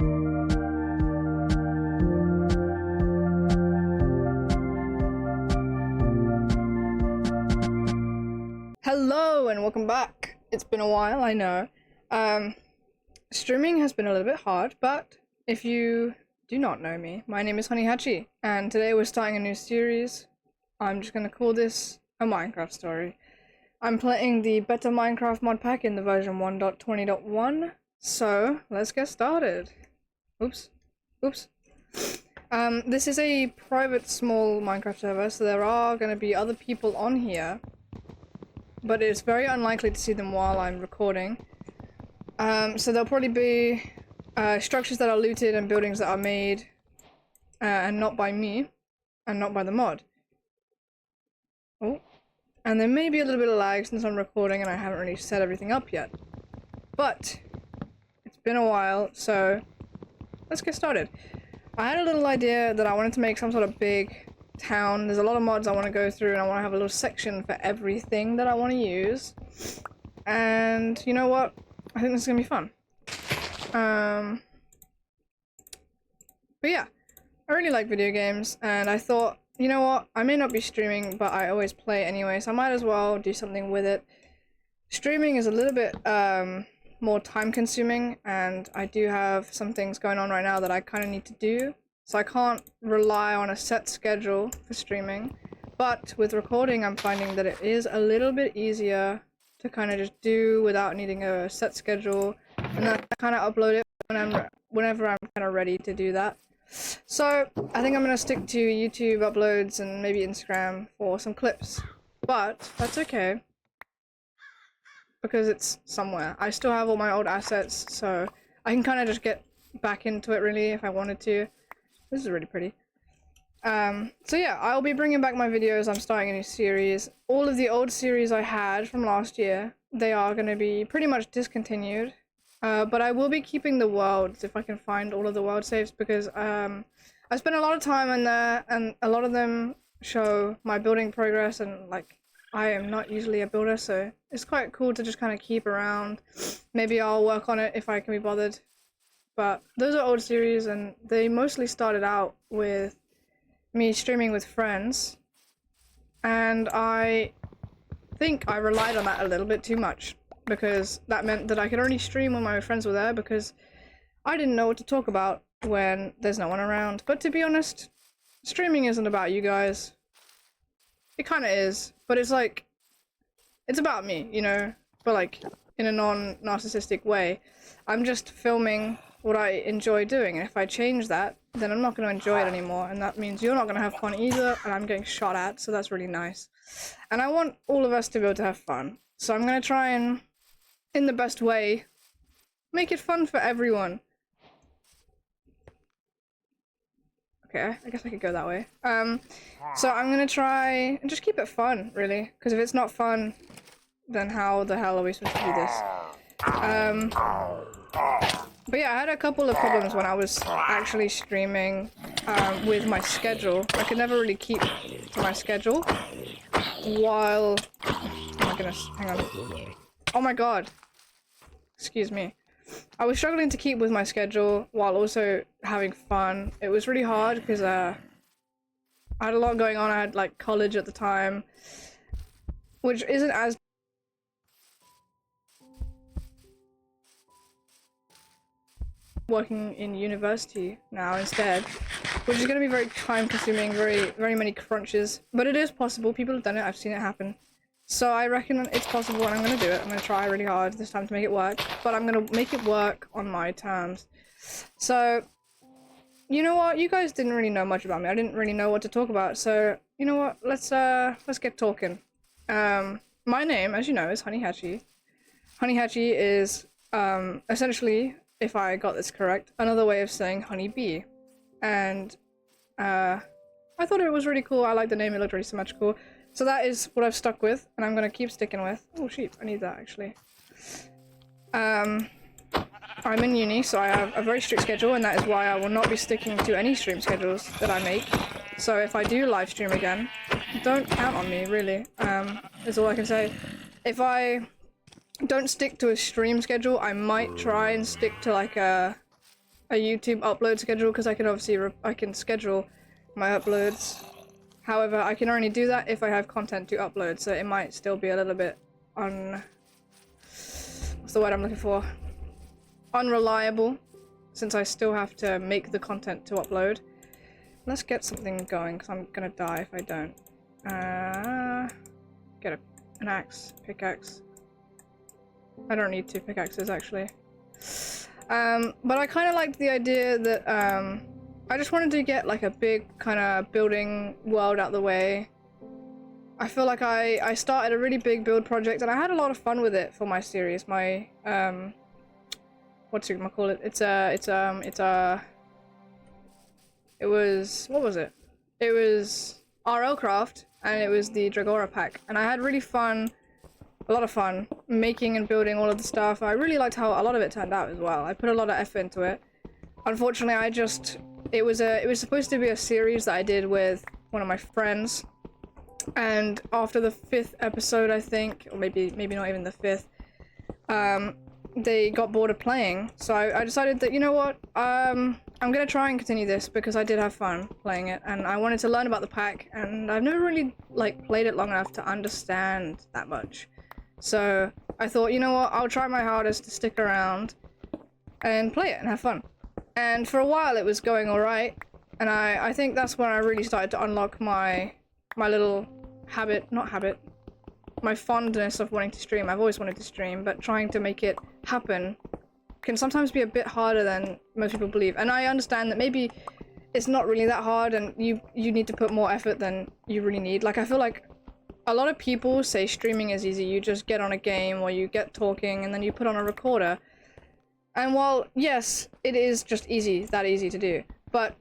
Hello and welcome back. It's been a while, I know. Streaming has been a little bit hard, but if you do not know me, my name is Honeyhachi, and today we're starting a new series. I'm just gonna call this a Minecraft story. I'm playing the beta Minecraft mod pack in the version 1.20.1, so let's get started. Oops. This is a private small Minecraft server, so there are gonna be other people on here, but it's very unlikely to see them while I'm recording. So there'll probably be structures that are looted and buildings that are made and not by me and not by the mod. Oh, and there may be a little bit of lag since I'm recording and I haven't really set everything up yet. But it's been a while, so let's get started. I had a little idea that I wanted to make some sort of big town. There's a lot of mods I want to go through and I want to have a little section for everything that I want to use. And you know what? I think this is gonna be fun. But yeah, I really like video games and I thought, you know what? I may not be streaming, but I always play anyway, so I might as well do something with it. Streaming is a little bit more time consuming and I do have some things going on right now that I kind of need to do. So I can't rely on a set schedule for streaming, but with recording I'm finding that it is a little bit easier to kind of just do without needing a set schedule, and then I kind of upload it whenever I'm kind of ready to do that. So I think I'm going to stick to YouTube uploads and maybe Instagram for some clips, but that's okay because it's somewhere. I still have all my old assets, so I can kind of just get back into it really if I wanted to. This is really pretty. So yeah, I'll be bringing back my videos. I'm starting a new series. All of the old series I had from last year, they are going to be pretty much discontinued. But I will be keeping the worlds if I can find all of the world saves, because I spent a lot of time in there and a lot of them show my building progress, and like I am not usually a builder, so it's quite cool to just kind of keep around. Maybe I'll work on it if I can be bothered. But those are old series and they mostly started out with me streaming with friends, and I think I relied on that a little bit too much because that meant that I could only stream when my friends were there because I didn't know what to talk about when there's no one around. But to be honest, streaming isn't about you guys. It kind of is, but it's like, it's about me, you know, but like in a non-narcissistic way. I'm just filming what I enjoy doing, and if I change that, then I'm not going to enjoy it anymore, and that means you're not going to have fun either, and I'm getting shot at, so that's really nice. And I want all of us to be able to have fun, so I'm going to try and, in the best way, make it fun for everyone. Okay, I guess I could go that way. So I'm going to try and just keep it fun, really, because if it's not fun, then how the hell are we supposed to do this? But yeah, I had a couple of problems when I was actually streaming with my schedule. I could never really keep to my schedule while... Oh my goodness, hang on. Oh my god. Excuse me. I was struggling to keep with my schedule while also having fun. It was really hard because I had a lot going on. I had like college at the time, which isn't as working in university now instead, which is going to be very time consuming, very many crunches, but it is possible. People have done it. I've seen it happen, so I reckon it's possible and I'm going to do it. I'm going to try really hard this time to make it work, but I'm going to make it work on my terms. So you know what, you guys didn't really know much about me. I didn't really know what to talk about, so you know what, let's get talking. My name, as you know, is Honeyhachi. Honeyhachi is essentially, if I got this correct, another way of saying honeybee. And I thought it was really cool. I liked the name, it looked really symmetrical. So that is what I've stuck with, and I'm gonna keep sticking with. Oh sheep, I need that actually. I'm in uni, so I have a very strict schedule, and that is why I will not be sticking to any stream schedules that I make. So if I do live stream again, don't count on me, really. Is all I can say. If I don't stick to a stream schedule, I might try and stick to like a a YouTube upload schedule because I can obviously I can schedule my uploads. However, I can only do that if I have content to upload, so it might still be a little bit what's the word I'm looking for? Unreliable, since I still have to make the content to upload. Let's get something going, because I'm gonna die if I don't. Get an axe, pickaxe. I don't need 2 pickaxes, actually. But I kind of liked the idea that, I just wanted to get, like, a big kind of building world out the way. I feel like I started a really big build project, and I had a lot of fun with it for my series. My, what's it gonna call it? It was, what was it? It was RL Craft, and it was the Dragora pack, and I had really fun, a lot of fun, making and building all of the stuff. I really liked how a lot of it turned out as well. I put a lot of effort into it. Unfortunately, it was supposed to be a series that I did with one of my friends, and after the 5th episode, I think, or maybe not even the 5th, they got bored of playing, so I decided that, you know what, I'm gonna try and continue this because I did have fun playing it, and I wanted to learn about the pack, and I've never really, like, played it long enough to understand that much. So I thought, you know what, I'll try my hardest to stick around and play it and have fun. And for a while it was going alright, and I think that's when I really started to unlock my little my fondness of wanting to stream. I've always wanted to stream, but trying to make it happen can sometimes be a bit harder than most people believe. And I understand that maybe it's not really that hard, and you need to put more effort than you really need. Like, I feel like a lot of people say streaming is easy. You just get on a game or you get talking and then you put on a recorder. And while, yes, it is just that easy to do, but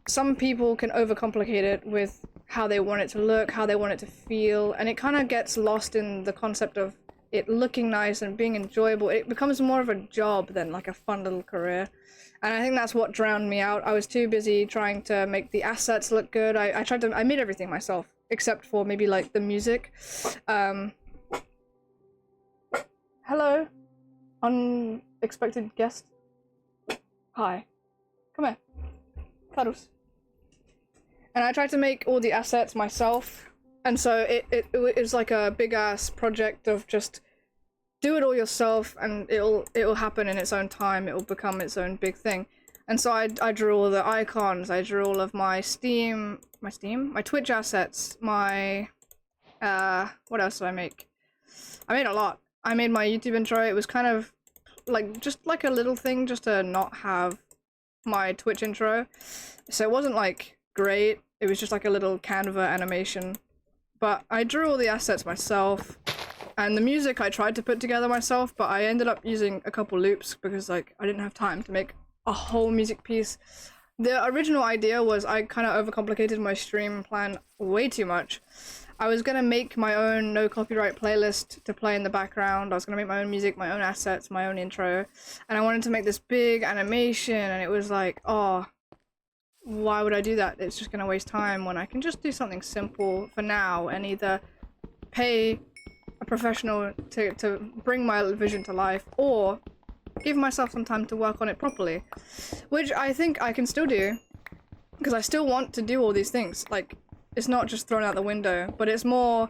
some people can overcomplicate it with how they want it to look, how they want it to feel, and it kind of gets lost in the concept of it looking nice and being enjoyable. It becomes more of a job than like a fun little career. And I think that's what drowned me out. I was too busy trying to make the assets look good. I made everything myself, except for maybe like the music. Hello, unexpected guest. Hi, come here, cuddles. And I tried to make all the assets myself, and so it was like a big ass project of just do it all yourself, and it'll happen in its own time. It will become its own big thing. And so I drew all the icons. I drew all of my Twitch assets. My what else did I make? I made a lot. I made my YouTube intro. It was kind of like just like a little thing, just to not have my Twitch intro. So it wasn't like great. It was just like a little Canva animation, but I drew all the assets myself, and the music I tried to put together myself, but I ended up using a couple loops because like I didn't have time to make a whole music piece. The original idea was I kind of overcomplicated my stream plan way too much. I was gonna make my own no copyright playlist to play in the background. I was gonna make my own music, my own assets, my own intro, and I wanted to make this big animation, and it was like, oh, why would I do that? It's just gonna waste time when I can just do something simple for now and either pay a professional to bring my vision to life, or give myself some time to work on it properly, which I think I can still do, because I still want to do all these things. Like, it's not just thrown out the window, but it's more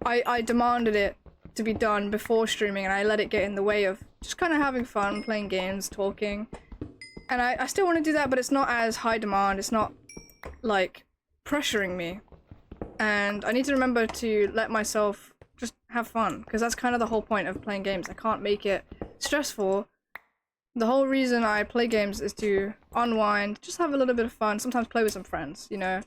I demanded it to be done before streaming, and I let it get in the way of just kind of having fun, playing games, talking. And I still want to do that, but it's not as high demand. It's not, like, pressuring me. And I need to remember to let myself just have fun, because that's kind of the whole point of playing games. I can't make it stressful. The whole reason I play games is to unwind, just have a little bit of fun, sometimes play with some friends, you know?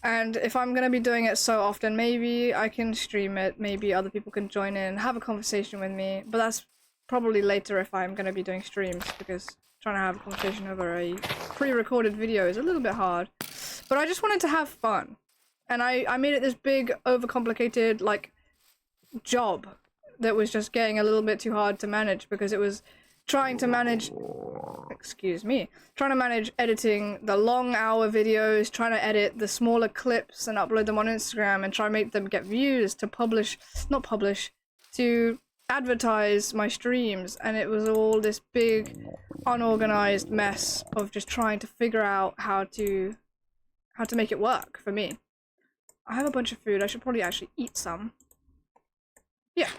And if I'm going to be doing it so often, maybe I can stream it, maybe other people can join in, have a conversation with me, but that's probably later if I'm going to be doing streams, because trying to have a conversation over a pre-recorded video is a little bit hard. But I just wanted to have fun, and I made it this big, overcomplicated, like, job that was just getting a little bit too hard to manage, because it was trying to manage, trying to manage editing the long hour videos, trying to edit the smaller clips and upload them on Instagram and try and make them get views, to to advertise my streams, and it was all this big unorganized mess of just trying to figure out how to make it work for me. I have a bunch of food. I should probably actually eat some. Yeah.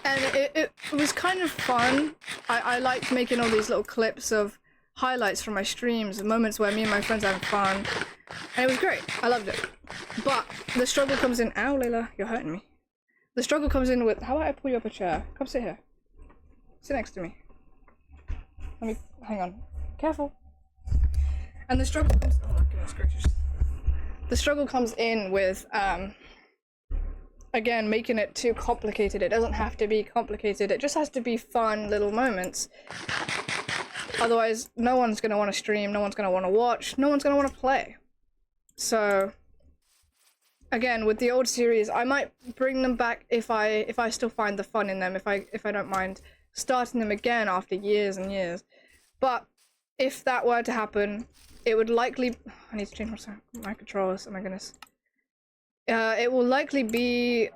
And it was kind of fun. I liked making all these little clips of highlights from my streams, moments where me and my friends had fun. And it was great. I loved it. But the struggle comes in. Ow, Layla, you're hurting me. The struggle comes in with, how about I pull you up a chair? Come sit here. Sit next to me. Let me, hang on. Careful. And the struggle comes, oh my goodness gracious. The struggle comes in with, again, making it too complicated. It doesn't have to be complicated. It just has to be fun little moments. Otherwise, no one's going to want to stream, no one's going to want to watch, no one's going to want to play. So, again, with the old series, I might bring them back if I still find the fun in them, if I don't mind starting them again after years and years. But if that were to happen, it would likely, I need to change my controllers, oh my goodness. It will likely be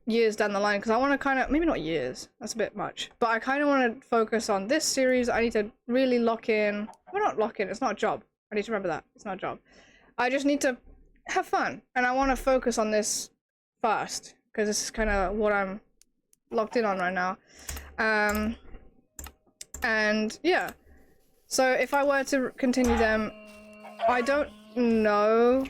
years down the line, because I want to kind of, maybe not years, that's a bit much, but I kind of want to focus on this series. I need to really lock in, well, not lock in, it's not a job. I need to remember that, it's not a job. I just need to have fun, and I want to focus on this first, because this is kind of what I'm locked in on right now. And yeah, so if I were to continue them, I don't know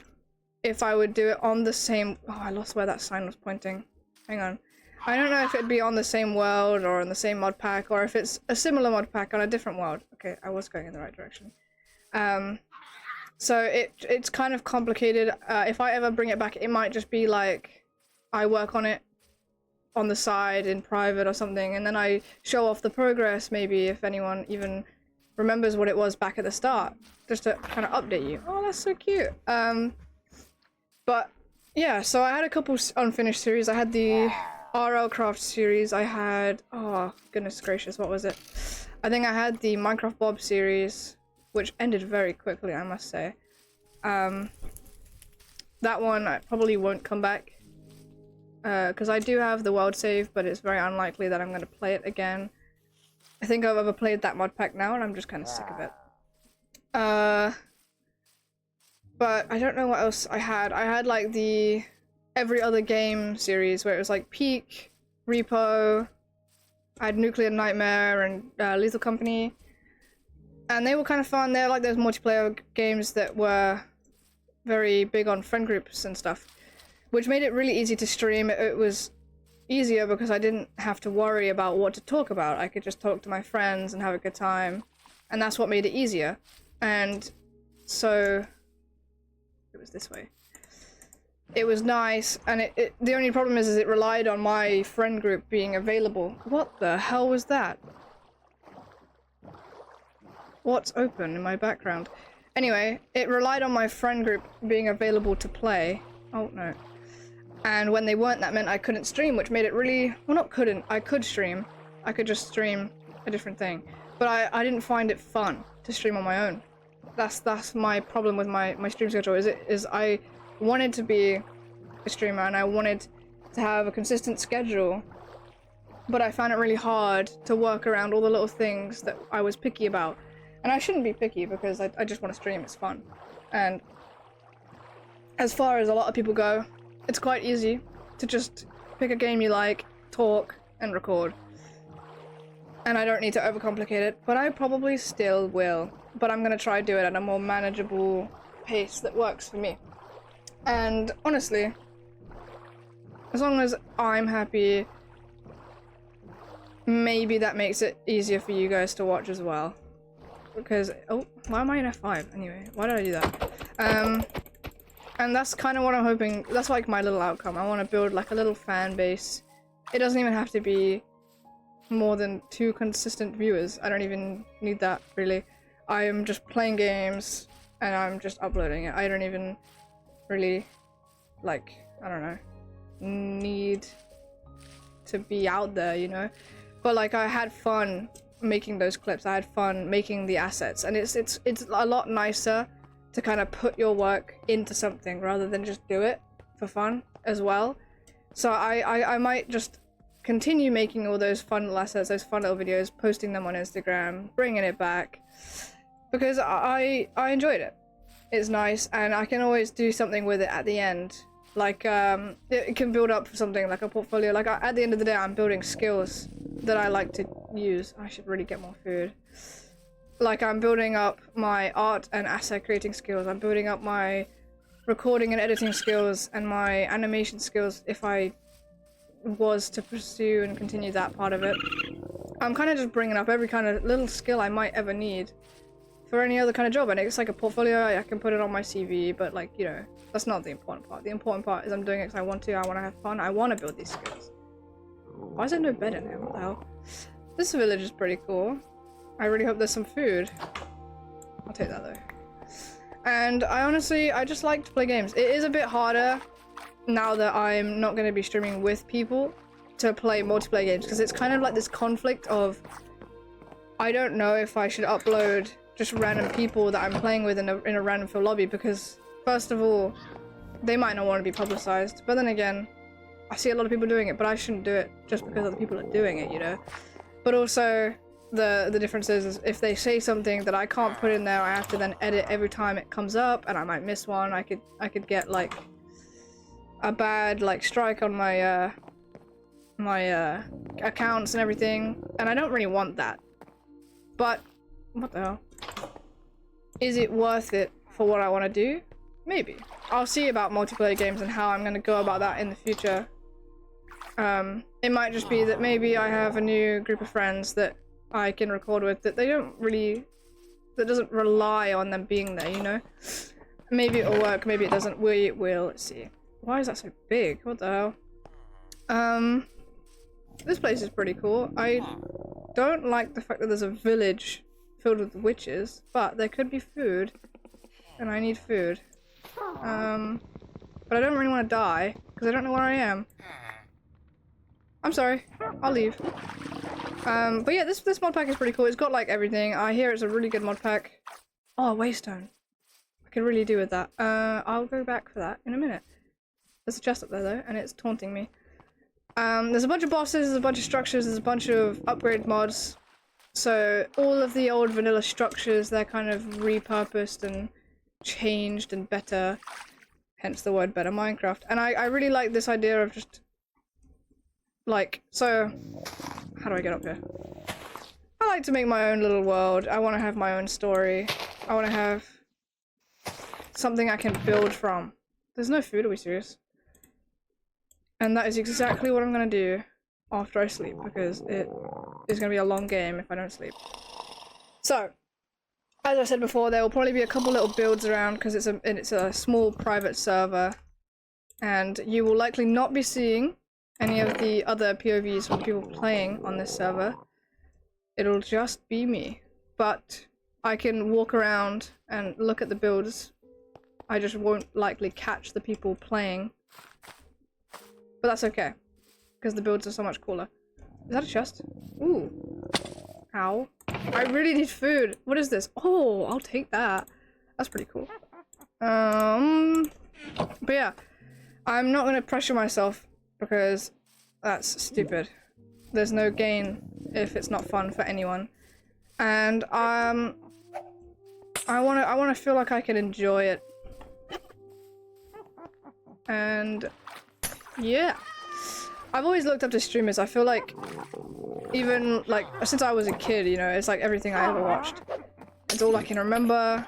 if I would do it on the same, oh, I lost where that sign was pointing. Hang on. I don't know if it'd be on the same world or on the same mod pack, or if it's a similar mod pack on a different world. Okay, I was going in the right direction. So it's kind of complicated. If I ever bring it back, it might just be like I work on it on the side in private or something, and then I show off the progress, maybe, if anyone even remembers what it was back at the start, just to kind of update you. Oh, that's so cute. But yeah, so I had a couple unfinished series. I had the RL Craft series. I had, oh goodness gracious, what was it? I think I had the Minecraft Bob series, which ended very quickly, I must say. That one I probably won't come back, because I do have the world save, but it's very unlikely that I'm going to play it again. I think I've overplayed that mod pack now, and I'm just kind of sick of it. But I don't know what else I had. I had like the every other game series, where it was like Peak, Repo, I had Nuclear Nightmare and Lethal Company. And they were kind of fun. They're like those multiplayer games that were very big on friend groups and stuff, which made it really easy to stream. It was easier because I didn't have to worry about what to talk about. I could just talk to my friends and have a good time, and that's what made it easier. And so it was this way. It was nice, and the only problem is it relied on my friend group being available. What the hell was that? What's open in my background? Anyway, it relied on my friend group being available to play. Oh no. And when they weren't, that meant I couldn't stream, which made it really, well, not couldn't, I could stream. I could just stream a different thing. But I didn't find it fun to stream on my own. That's my problem with my stream schedule, is I wanted to be a streamer and I wanted to have a consistent schedule, but I found it really hard to work around all the little things that I was picky about. And I shouldn't be picky, because I just want to stream, it's fun. And as far as a lot of people go, it's quite easy to just pick a game you like, talk, and record. And I don't need to overcomplicate it, but I probably still will. But I'm gonna try to do it at a more manageable pace that works for me. And honestly, as long as I'm happy, maybe that makes it easier for you guys to watch as well. Because, oh, why am I in F5 anyway? Why did I do that? And that's kind of what I'm hoping, that's like my little outcome. I want to build like a little fan base. It doesn't even have to be more than 2 consistent viewers. I don't even need that, really. I am just playing games and I'm just uploading it. I don't even really, like, I don't know, need to be out there, you know? But like, I had fun making those clips. I had fun making the assets, and it's a lot nicer to kind of put your work into something rather than just do it for fun as well. So I might just continue making all those fun little assets, those fun little videos, posting them on Instagram, bringing it back, because I enjoyed it. It's nice, and I can always do something with it at the end. Like, it can build up for something like a portfolio. Like, at the end of the day, I'm building skills that I like to use. I should really get more food. Like, I'm building up my art and asset creating skills. I'm building up my recording and editing skills and my animation skills if I was to pursue and continue that part of it. I'm kind of just bringing up every kind of little skill I might ever need for any other kind of job, and it's like a portfolio. I can put it on my CV, but like, you know, that's not the important part. The important part is I'm doing it because I want to have fun, I want to build these skills. Why is there no bed in here? What the hell? This village is pretty cool. I really hope there's some food. I'll take that though. And I just like to play games. It is a bit harder now that I'm not going to be streaming with people to play multiplayer games, because it's kind of like this conflict of, I don't know if I should upload just random people that I'm playing with in a random field lobby, because first of all, they might not want to be publicized, but then again, I see a lot of people doing it, but I shouldn't do it just because other people are doing it, you know? But also, the difference is if they say something that I can't put in there, I have to then edit every time it comes up, and I might miss one. I could get like a bad like strike on my my accounts and everything, and I don't really want that. But what the hell? Is it worth it for what I want to do? Maybe. I'll see about multiplayer games and how I'm going to go about that in the future. It might just be that maybe I have a new group of friends that I can record with that that doesn't rely on them being there, you know? Maybe it'll work, maybe it doesn't. We will. Let's see. Why is that so big? What the hell? This place is pretty cool. I don't like the fact that there's a village filled with witches, but there could be food, and I need food. But I don't really want to die, because I don't know where I am. I'm sorry. I'll leave. But yeah, this mod pack is pretty cool. It's got like everything. I hear it's a really good mod pack. Oh, waystone. I could really do with that. I'll go back for that in a minute. There's a chest up there though, and it's taunting me. There's a bunch of bosses, there's a bunch of structures, there's a bunch of upgrade mods. So all of the old vanilla structures, they're kind of repurposed and changed and better. Hence the word better Minecraft. And I really like this idea of just like, so how do I get up here? I like to make my own little world. I want to have my own story. I want to have something I can build from. There's no food, are we serious? And that is exactly what I'm going to do after I sleep, because it is going to be a long game if I don't sleep. So, as I said before, there will probably be a couple little builds around because it's a small private server, and you will likely not be seeing any of the other POVs from people playing on this server. It'll just be me. But I can walk around and look at the builds. I just won't likely catch the people playing. But that's okay, because the builds are so much cooler. Is that a chest? Ooh. Ow. I really need food. What is this? Oh, I'll take that. That's pretty cool. But yeah, I'm not going to pressure myself because that's stupid. There's no gain if it's not fun for anyone. And I want to feel like I can enjoy it. And yeah, I've always looked up to streamers. I feel like even like since I was a kid, you know, it's like everything I ever watched. It's all I can remember,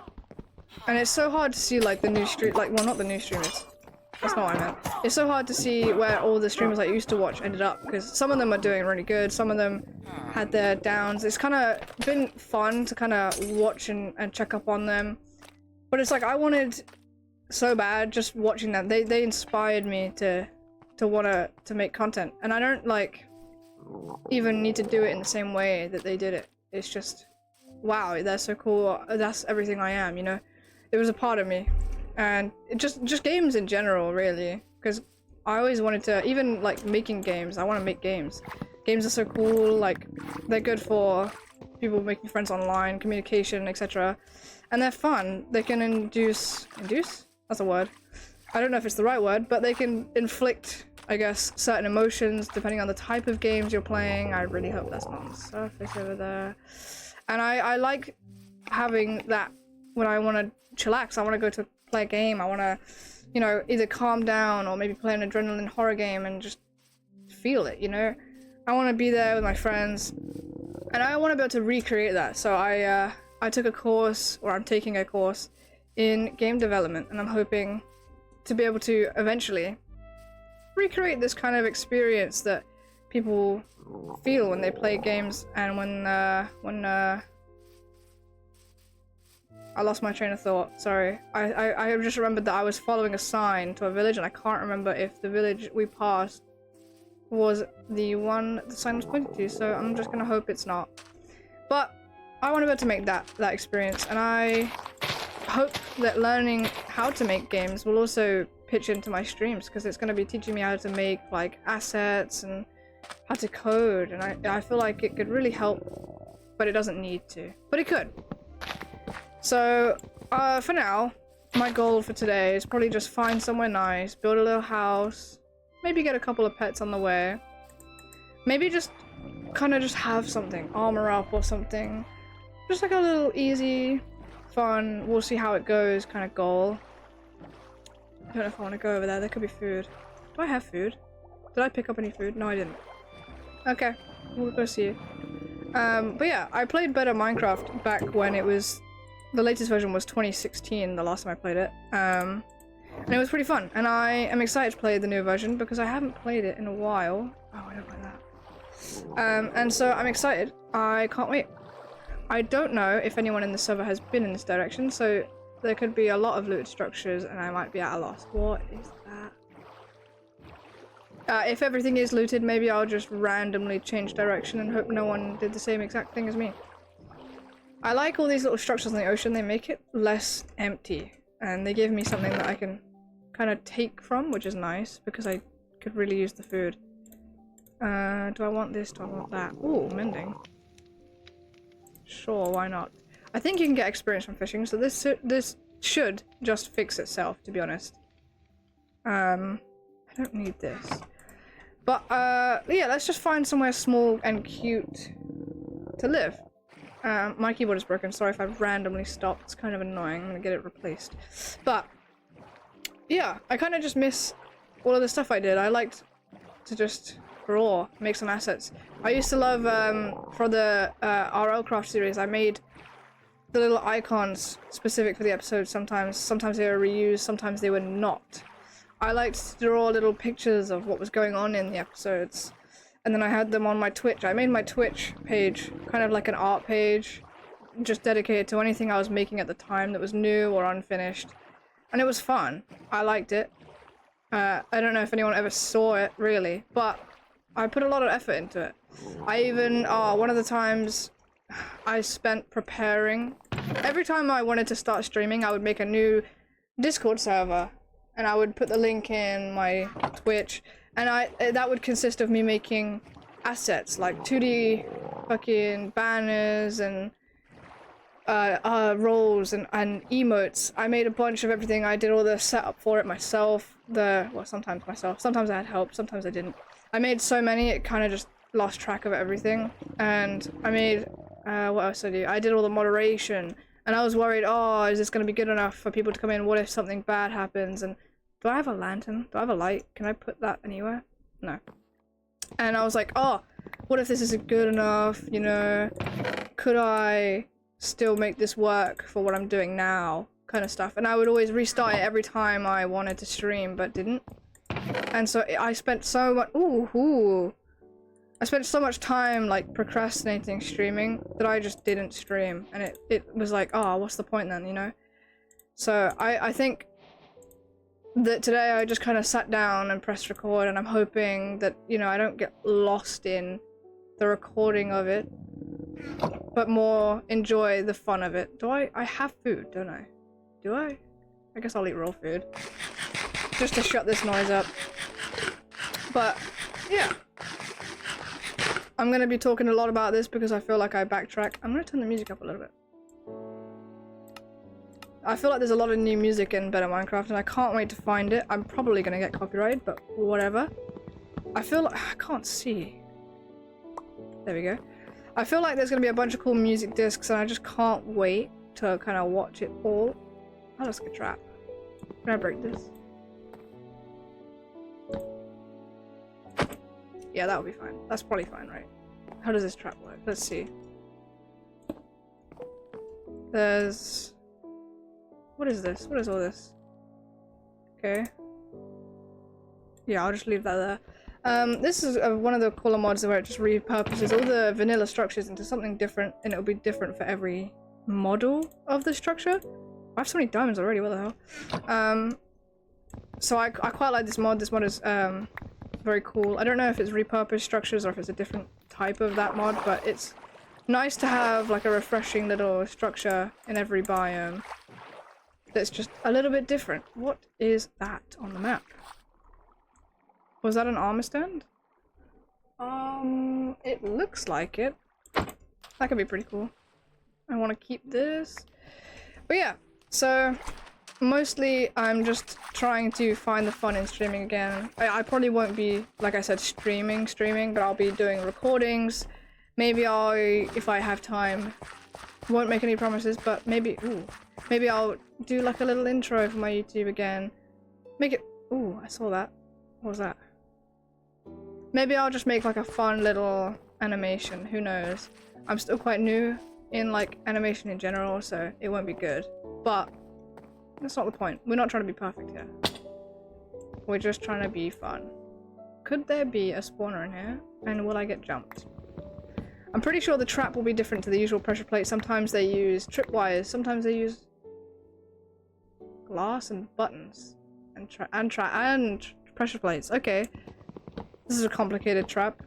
and it's so hard to see like the new well, not the new streamers. That's not what I meant. It's so hard to see where all the streamers I used to watch ended up, because some of them are doing really good, some of them had their downs. It's kind of been fun to kind of watch and check up on them, but it's like I wanted so bad just watching them. They inspired me to want to make content, and I don't like even need to do it in the same way that they did it. It's just, wow, they're so cool. That's everything I am, you know. It was a part of me, and it just games in general, really, because I always wanted to, even like making games. I want to make games. Games are so cool. Like they're good for people making friends online, communication, etc. And they're fun. They can induce. That's a word. I don't know if it's the right word, but they can inflict I guess, certain emotions depending on the type of games you're playing. I really hope that's not on the surface over there. And I like having that when I want to chillax. I want to go to play a game. I want to, you know, either calm down or maybe play an adrenaline horror game and just feel it, you know? I want to be there with my friends and I want to be able to recreate that. So I took a course, or I'm taking a course in game development, and I'm hoping to be able to eventually recreate this kind of experience that people feel when they play games. And when I lost my train of thought, sorry. I just remembered that I was following a sign to a village, and I can't remember if the village we passed was the one the sign was pointing to, so I'm just gonna hope it's not. But I want to be able to make that experience, and I hope that learning how to make games will also pitch into my streams, because it's going to be teaching me how to make like assets and how to code, and I feel like it could really help, but it doesn't need to, but it could. So for now, my goal for today is probably just find somewhere nice, build a little house, maybe get a couple of pets on the way, maybe just kind of just have something, armor up or something, just like a little easy, fun, we'll see how it goes kind of goal. I don't know if I want to go over there. There could be food. Do I have food? Did I pick up any food? No, I didn't. Okay, we'll go see you. But yeah, I played better Minecraft back when it was... The latest version was 2016, the last time I played it. And it was pretty fun. And I am excited to play the new version because I haven't played it in a while. Oh, I don't like that. And so I'm excited. I can't wait. I don't know if anyone in the server has been in this direction, so there could be a lot of looted structures and I might be at a loss. What is that? If everything is looted, maybe I'll just randomly change direction and hope no one did the same exact thing as me. I like all these little structures in the ocean. They make it less empty and they give me something that I can kind of take from, which is nice because I could really use the food. Do I want this? Do I want that? Ooh, mending. Sure, why not? I think you can get experience from fishing, so this should just fix itself, to be honest. I don't need this. But, yeah, let's just find somewhere small and cute to live. My keyboard is broken, sorry if I've randomly stopped, it's kind of annoying, I'm gonna get it replaced. But, yeah, I kind of just miss all of the stuff I did. I liked to just draw, make some assets. I used to love, for the RL Craft series, I made the little icons specific for the episode sometimes. Sometimes they were reused, sometimes they were not. I liked to draw little pictures of what was going on in the episodes. And then I had them on my Twitch. I made my Twitch page kind of like an art page, just dedicated to anything I was making at the time that was new or unfinished. And it was fun. I liked it. I don't know if anyone ever saw it, really, but I put a lot of effort into it. I even, one of the times I spent preparing. Every time I wanted to start streaming, I would make a new Discord server, and I would put the link in my Twitch, and that would consist of me making assets like 2D fucking banners and roles and emotes. I made a bunch of everything. I did all the setup for it myself. Well, sometimes myself. Sometimes I had help. Sometimes I didn't. I made so many, it kind of just lost track of everything. And I made, what else did I do? I did all the moderation. And I was worried, oh, is this going to be good enough for people to come in? What if something bad happens? And do I have a lantern? Do I have a light? Can I put that anywhere? No. And I was like, oh, what if this isn't good enough? You know, could I still make this work for what I'm doing now? Kind of stuff. And I would always restart it every time I wanted to stream, but didn't. And so I spent so much, I spent so much time like procrastinating streaming that I just didn't stream, and it was like, oh, what's the point then, you know? So I think that today I just kind of sat down and pressed record, and I'm hoping that, you know, I don't get lost in the recording of it, but more enjoy the fun of it. I have food, don't I? Do I? I guess I'll eat raw food. Just to shut this noise up. But, yeah. I'm gonna be talking a lot about this because I feel like I backtrack. I'm gonna turn the music up a little bit. I feel like there's a lot of new music in Better Minecraft and I can't wait to find it. I'm probably gonna get copyrighted, but whatever. I feel like I can't see. There we go. I feel like there's gonna be a bunch of cool music discs, and I just can't wait to kind of watch it all. Oh, that's like a trap. Can I break this? Yeah, that would be fine. That's probably fine, right? How does this trap work? Let's see. There's... What is this? What is all this? Okay. Yeah, I'll just leave that there. This is one of the cooler mods where it just repurposes all the vanilla structures into something different, and it'll be different for every model of the structure. I have so many diamonds already, what the hell? So I quite like this mod. This mod is very cool. I don't know if it's repurposed structures or if it's a different type of that mod, but it's nice to have like a refreshing little structure in every biome that's just a little bit different. What is that on the map? Was that an armor stand? It looks like it. That could be pretty cool. I want to keep this. But yeah, so mostly I'm just trying to find the fun in streaming again. I probably won't be, like I said, streaming, but I'll be doing recordings. Maybe if I have time, won't make any promises, but maybe I'll do like a little intro for my YouTube again. Make it, ooh, I saw that. What was that? Maybe I'll just make like a fun little animation, who knows. I'm still quite new in like animation in general, so it won't be good. But that's not the point. We're not trying to be perfect here. We're just trying to be fun. Could there be a spawner in here? And will I get jumped? I'm pretty sure the trap will be different to the usual pressure plate. Sometimes they use tripwires, sometimes they use glass and buttons and pressure plates. Okay. This is a complicated trap.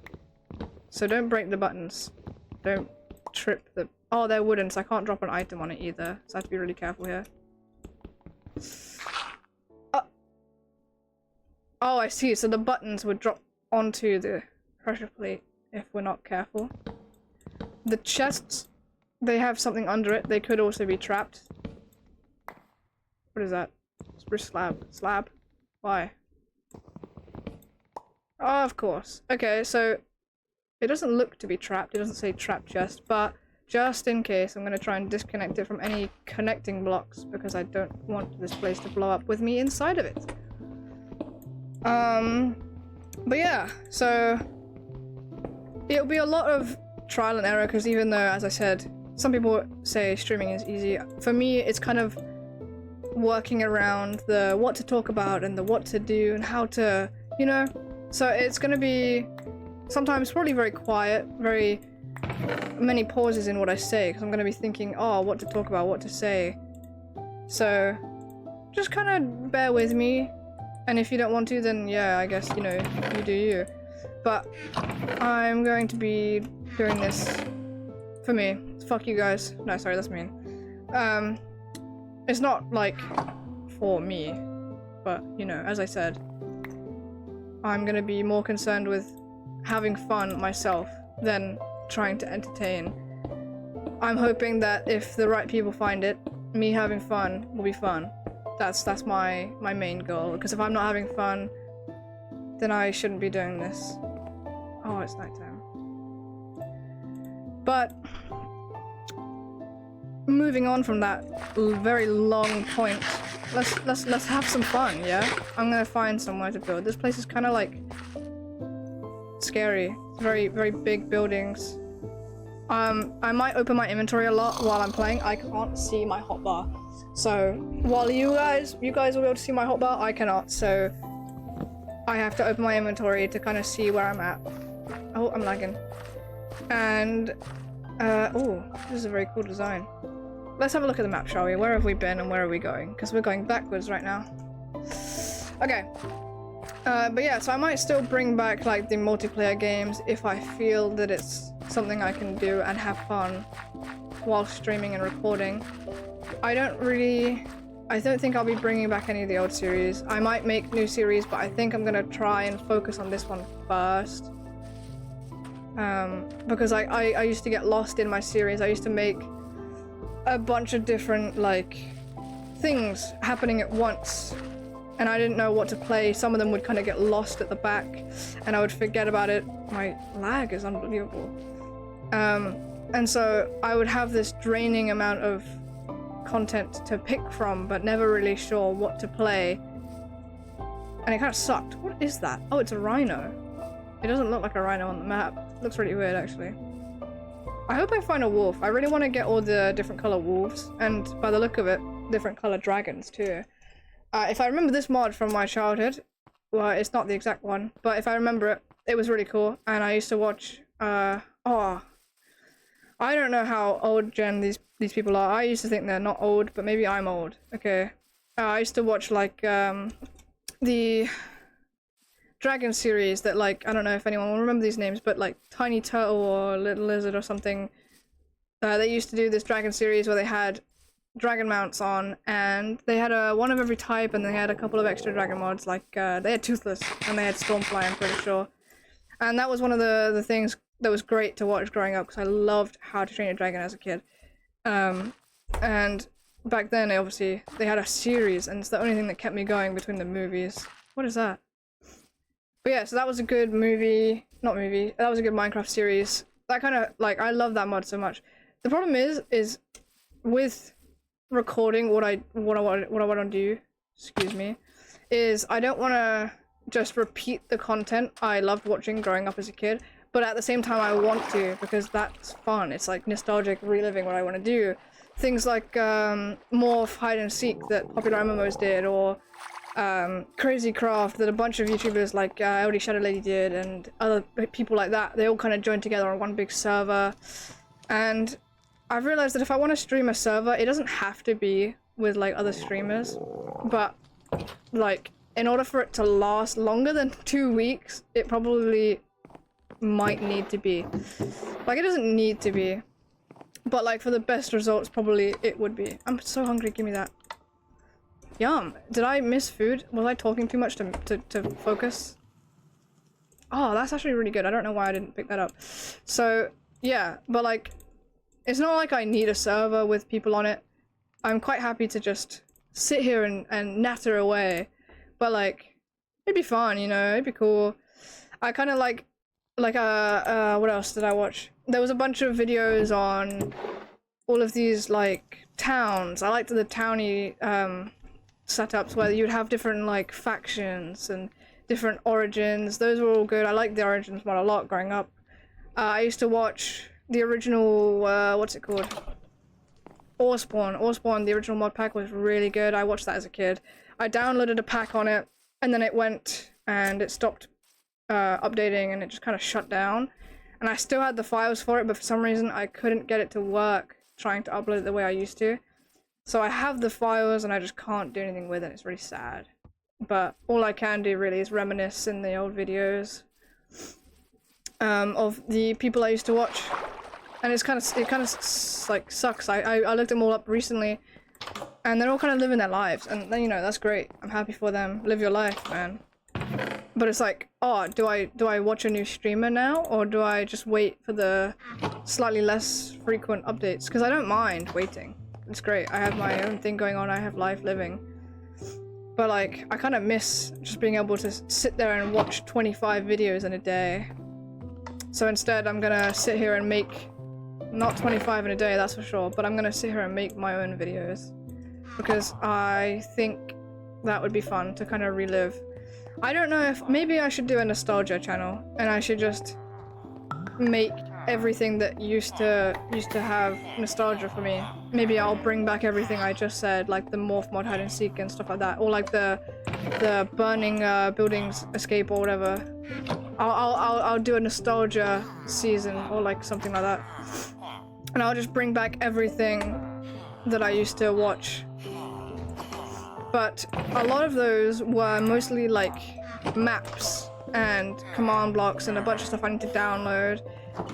So don't break the buttons. Don't trip the... Oh, they're wooden, so I can't drop an item on it either. So I have to be really careful here. Oh, I see. So the buttons would drop onto the pressure plate if we're not careful. The chests, they have something under it. They could also be trapped. What is that? Spruce slab. Slab? Why? Oh, of course. Okay, so it doesn't look to be trapped. It doesn't say trap chest, but just in case, I'm going to try and disconnect it from any connecting blocks because I don't want this place to blow up with me inside of it. But yeah, so it'll be a lot of trial and error because even though, as I said, some people say streaming is easy, for me it's kind of working around the what to talk about and the what to do and how to, you know. So it's going to be sometimes probably very quiet, very many pauses in what I say because I'm going to be thinking, oh, what to talk about, what to say. So just kind of bear with me, and if you don't want to, then yeah, I guess, you know, you do you. But I'm going to be doing this for me. Fuck you guys. No, sorry, that's mean. It's not like for me, but you know, as I said, I'm gonna be more concerned with having fun myself than trying to entertain. I'm hoping that if the right people find it, me having fun will be fun. That's my main goal, because if I'm not having fun, then I shouldn't be doing this. Oh, it's nighttime. But moving on from that very long point, let's have some fun, yeah? I'm gonna find somewhere to build. This place is kind of like scary. Very, very big buildings. I might open my inventory a lot while I'm playing. I can't see my hotbar. So while you guys will be able to see my hotbar, I cannot. So I have to open my inventory to kind of see where I'm at. Oh, I'm lagging. And oh, this is a very cool design. Let's have a look at the map, shall we? Where have we been and where are we going? Because we're going backwards right now. Okay. But yeah, so I might still bring back like the multiplayer games if I feel that it's something I can do and have fun while streaming and recording. I don't think I'll be bringing back any of the old series. I might make new series, but I think I'm gonna try and focus on this one first. Because I used to get lost in my series. I used to make a bunch of different like things happening at once and I didn't know what to play. Some of them would kind of get lost at the back and I would forget about it. My lag is unbelievable. And so I would have this draining amount of content to pick from, but never really sure what to play. And it kind of sucked. What is that? Oh, it's a rhino. It doesn't look like a rhino on the map. It looks really weird, actually. I hope I find a wolf. I really want to get all the different color wolves, and by the look of it, different color dragons too. If I remember this mod from my childhood, well, it's not the exact one, but if I remember it, it was really cool. And I used to watch, oh, I don't know how old gen these people are. I used to think they're not old, but maybe I'm old. Okay. I used to watch like the dragon series that, like, I don't know if anyone will remember these names, but like Tiny Turtle or Little Lizard or something. They used to do this dragon series where they had dragon mounts on, and they had one of every type, and they had a couple of extra dragon mods, like they had Toothless and they had Stormfly, I'm pretty sure. And that was one of the things that was great to watch growing up, because I loved How to Train a Dragon as a kid. And back then, obviously, they had a series, and it's the only thing that kept me going between the movies. What is that? But yeah, so that was a good that was a good Minecraft series. That kind of, like, I love that mod so much. The problem is with recording what I want to do, excuse me, is I don't want to just repeat the content I loved watching growing up as a kid, but at the same time I want to, because that's fun. It's like nostalgic reliving what I want to do. Things like Morph Hide and Seek that popular MMOs did, or Crazy Craft that a bunch of YouTubers like LD Shadow Lady did, and other people like that. They all kind of joined together on one big server. And I've realized that if I want to stream a server, it doesn't have to be with like other streamers, but like in order for it to last longer than 2 weeks, it probably might need to be. Like, it doesn't need to be, but like for the best results, probably it would be. I'm so hungry, give me that. Yum. Did I miss food? Was I talking too much to focus? Oh, that's actually really good. I don't know why I didn't pick that up. So, yeah, but like, it's not like I need a server with people on it. I'm quite happy to just sit here and natter away. But like, it'd be fun, you know, it'd be cool. I kind of like what else did I watch? There was a bunch of videos on all of these like towns. I liked the towny setups where you'd have different like factions and different origins. Those were all good. I liked the origins mod a lot growing up. I used to watch the original, what's it called? Orespawn. Orespawn, the original mod pack, was really good. I watched that as a kid. I downloaded a pack on it, and then it went and it stopped updating, and it just kind of shut down. And I still had the files for it, but for some reason I couldn't get it to work trying to upload it the way I used to. So I have the files, and I just can't do anything with it. It's really sad. But all I can do really is reminisce in the old videos of the people I used to watch. And it kind of like sucks. I looked them all up recently, and they're all kind of living their lives, and then, you know, that's great. I'm happy for them. Live your life, man. But it's like, oh, do I watch a new streamer now, or do I just wait for the slightly less frequent updates? Because I don't mind waiting. It's great. I have my own thing going on. I have life living. But like, I kind of miss just being able to sit there and watch 25 videos in a day. So instead, I'm gonna sit here and make, not 25 in a day, that's for sure, but I'm gonna sit here and make my own videos. Because I think that would be fun to kind of relive. I don't know if, maybe I should do a nostalgia channel, and I should just make everything that used to have nostalgia for me. Maybe I'll bring back everything I just said, like the Morph mod hide and seek and stuff like that, or like the burning buildings escape or whatever. I'll do a nostalgia season or like something like that, and I'll just bring back everything that I used to watch. But a lot of those were mostly like maps and command blocks and a bunch of stuff I need to download.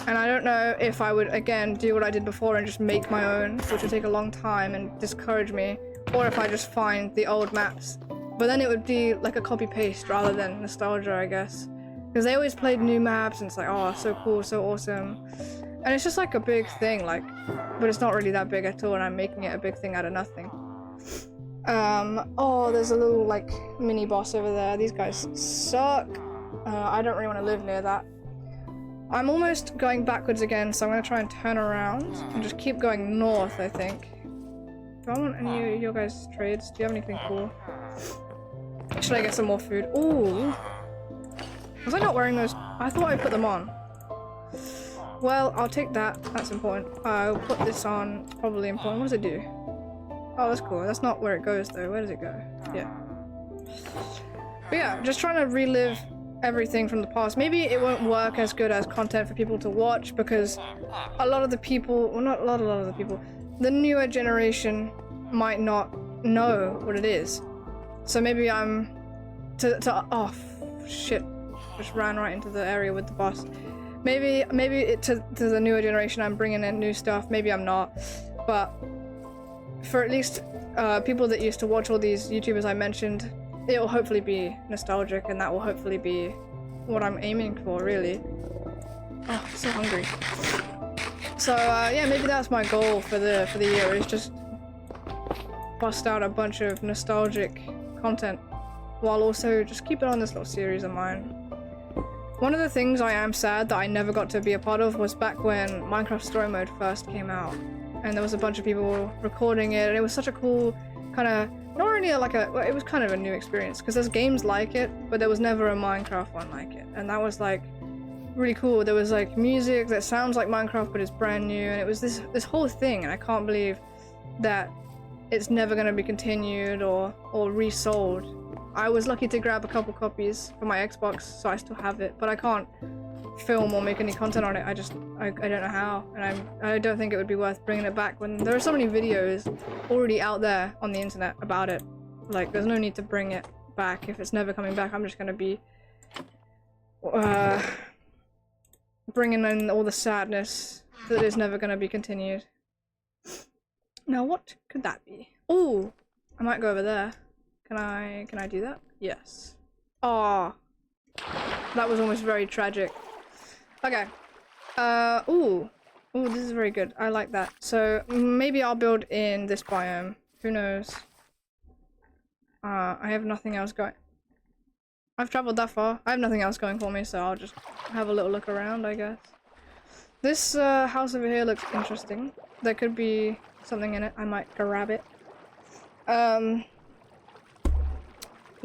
And I don't know if I would, again, do what I did before and just make my own, which would take a long time and discourage me, or if I just find the old maps. But then it would be like a copy-paste rather than nostalgia, I guess. Because they always played new maps, and it's like, oh, so cool, so awesome. And it's just like a big thing, like, but it's not really that big at all, and I'm making it a big thing out of nothing. Oh, there's a little, like, mini boss over there. These guys suck. I don't really want to live near that. I'm almost going backwards again, so I'm going to try and turn around and just keep going north, I think. Do I want any of your guys' trades? Do you have anything cool? Should I get some more food? Ooh. Was I not wearing those? I thought I put them on. Well, I'll take that. That's important. I'll put this on. It's probably important. What does it do? Oh, that's cool. That's not where it goes, though. Where does it go? Yeah. But yeah, just trying to relive everything from the past. Maybe it won't work as good as content for people to watch because a lot of the people, well, not a lot of the people, the newer generation might not know what it is. So maybe I'm oh shit, just ran right into the area with the boss. Maybe to the newer generation I'm bringing in new stuff. Maybe I'm not, but for at least people that used to watch all these YouTubers I mentioned, it will hopefully be nostalgic, and that will hopefully be what I'm aiming for, really. Oh, I'm so hungry. So yeah, maybe that's my goal for the year, is just bust out a bunch of nostalgic content while also just keep it on this little series of mine. One of the things I am sad that I never got to be a part of was back when Minecraft Story Mode first came out, and there was a bunch of people recording it, and it was such a cool kind of, not really like a, well, it was kind of a new experience because there's games like it, but there was never a Minecraft one like it, and that was like really cool. There was like music that sounds like Minecraft but it's brand new, and it was this whole thing, and I can't believe that it's never going to be continued or resold. I was lucky to grab a couple copies for my Xbox, so I still have it, but I can't film or make any content on it. I don't know how, and I don't think it would be worth bringing it back when there are so many videos already out there on the internet about it. Like, there's no need to bring it back if it's never coming back. I'm just gonna be bringing in all the sadness that is never gonna be continued. Now, what could that be? Oh, I might go over there. Can I do that? Yes. Ah, that was almost very tragic. Okay. Ooh, this is very good. I like that. So maybe I'll build in this biome. Who knows? I have nothing else going. I've traveled that far. I have nothing else going for me, so I'll just have a little look around, I guess. This house over here looks interesting. There could be something in it. I might grab it.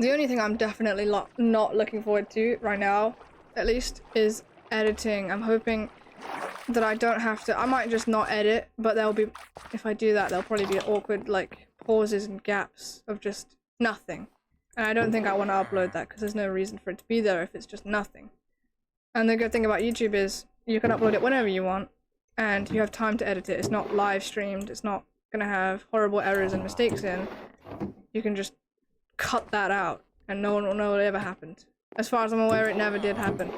The only thing I'm definitely not looking forward to right now, at least, is editing. I'm hoping that I don't have to. I might just not edit, but there'll be, if I do that, there'll probably be awkward like pauses and gaps of just nothing. And I don't think I want to upload that because there's no reason for it to be there if it's just nothing. And the good thing about YouTube is you can upload it whenever you want, and you have time to edit it. It's not live streamed. It's not gonna have horrible errors and mistakes in. You can just cut that out and no one will know what ever happened. As far as I'm aware, it never did happen.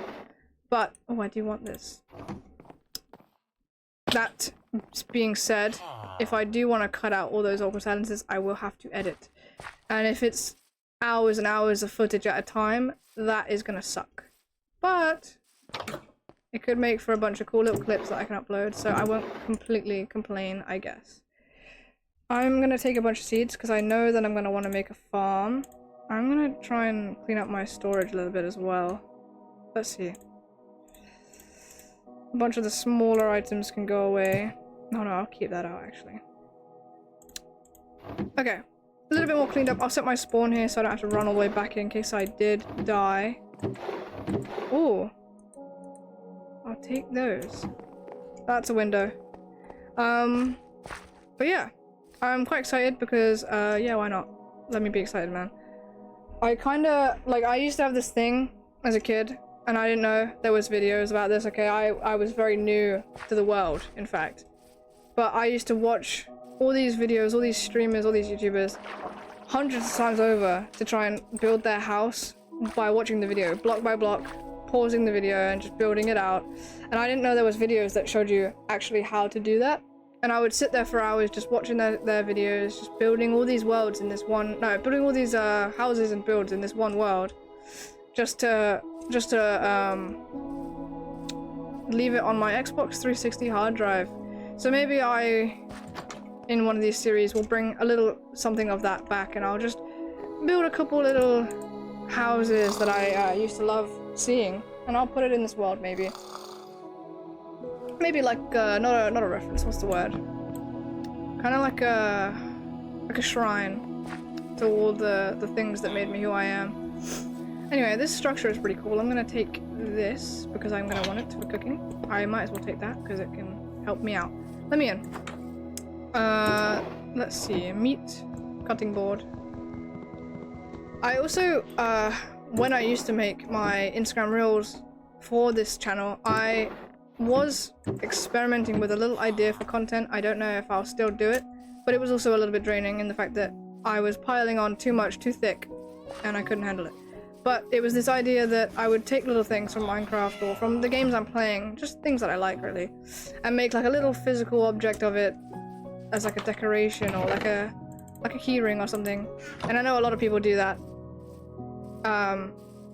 But, oh, I do want this. That being said, if I do want to cut out all those awkward silences, I will have to edit. And if it's hours and hours of footage at a time, that is gonna suck. But it could make for a bunch of cool little clips that I can upload, so I won't completely complain, I guess. I'm gonna take a bunch of seeds because I know that I'm gonna want to make a farm. I'm gonna try and clean up my storage a little bit as well. Let's see. A bunch of the smaller items can go away. No, I'll keep that out actually. Okay, a little bit more cleaned up. I'll set my spawn here so I don't have to run all the way back in case I did die. Ooh. I'll take those. That's a window. But yeah. I'm quite excited because, yeah, why not? Let me be excited, man. I kinda, like, I used to have this thing as a kid, and I didn't know there was videos about this, okay? I was very new to the world, in fact. But I used to watch all these videos, all these streamers, all these YouTubers, hundreds of times over to try and build their house by watching the video, block by block, pausing the video and just building it out. And I didn't know there was videos that showed you actually how to do that. And I would sit there for hours just watching their videos, just building all these worlds in this one, no, building all these houses and builds in this one world, just to leave it on my Xbox 360 hard drive. So maybe in one of these series will bring a little something of that back, and I'll just build a couple little houses that I used to love seeing, and I'll put it in this world maybe. Maybe like not a reference. What's the word? Kind of like a shrine to all the things that made me who I am. Anyway, this structure is pretty cool. I'm gonna take this because I'm gonna want it for cooking. I might as well take that because it can help me out. Let me in. Let's see. Meat cutting board. I also, when I used to make my Instagram reels for this channel, I was experimenting with a little idea for content. I don't know if I'll still do it, but it was also a little bit draining in the fact that I was piling on too much, too thick, and I couldn't handle it. But it was this idea that I would take little things from Minecraft or from the games I'm playing, just things that I like really, and make like a little physical object of it as like a decoration or like a keyring or something. And I know a lot of people do that.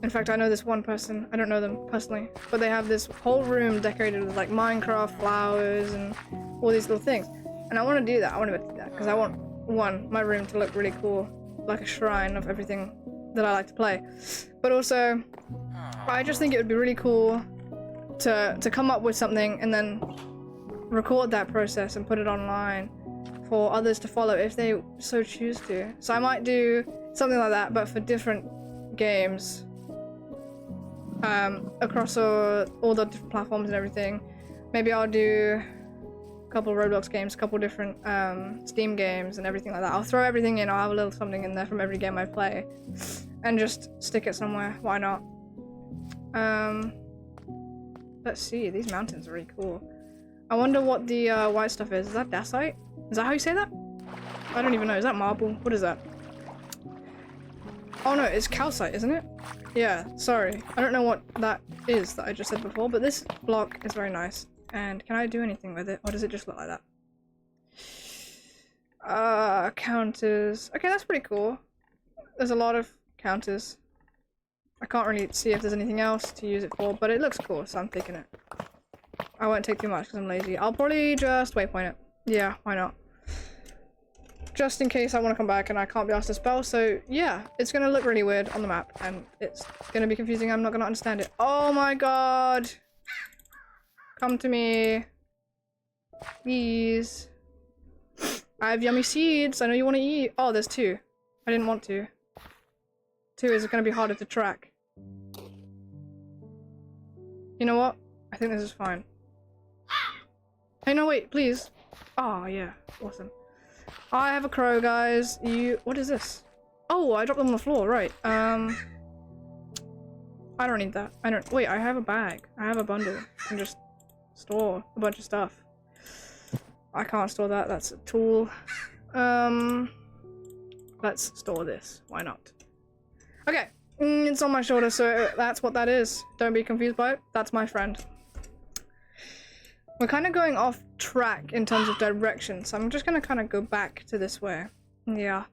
In fact, I know this one person, I don't know them personally, but they have this whole room decorated with like Minecraft flowers and all these little things. And I want to do that, I want to do that, because I want, one, my room to look really cool, like a shrine of everything that I like to play. But also, I just think it would be really cool to come up with something and then record that process and put it online for others to follow if they so choose to. So I might do something like that, but for different games. Across all the different platforms and everything. Maybe I'll do a couple of Roblox games, a couple different Steam games and everything like that. I'll throw everything in, I'll have a little something in there from every game I play and just stick it somewhere, why not? Let's see, these mountains are really cool. I wonder what the white stuff is. Is that dacite? Is that how you say that? I don't even know, is that marble? What is that? Oh no, it's calcite, isn't it? Yeah, sorry. I don't know what that is that I just said before, but this block is very nice. And can I do anything with it, or does it just look like that? Counters. Okay, that's pretty cool. There's a lot of counters. I can't really see if there's anything else to use it for, but it looks cool, so I'm taking it. I won't take too much because I'm lazy. I'll probably just waypoint it. Yeah, why not? Just in case I want to come back and I can't be asked to spell, so yeah, it's gonna look really weird on the map and it's gonna be confusing. I'm not gonna understand it. Oh my god! Come to me. Please. I have yummy seeds. I know you want to eat. Oh, there's two. I didn't want to. Two is gonna be harder to track. You know what? I think this is fine. Hey, no, wait, please. Oh, yeah. Awesome. I have a crow, guys. What is this? Oh, I dropped them on the floor, right. I don't need that. Wait, I have a bag. I have a bundle. I can just store a bunch of stuff. I can't store that. That's a tool. Let's store this. Why not? Okay. It's on my shoulder, so that's what that is. Don't be confused by it. That's my friend. We're kind of going off track in terms of direction, so I'm just gonna kind of go back to this way. Yeah.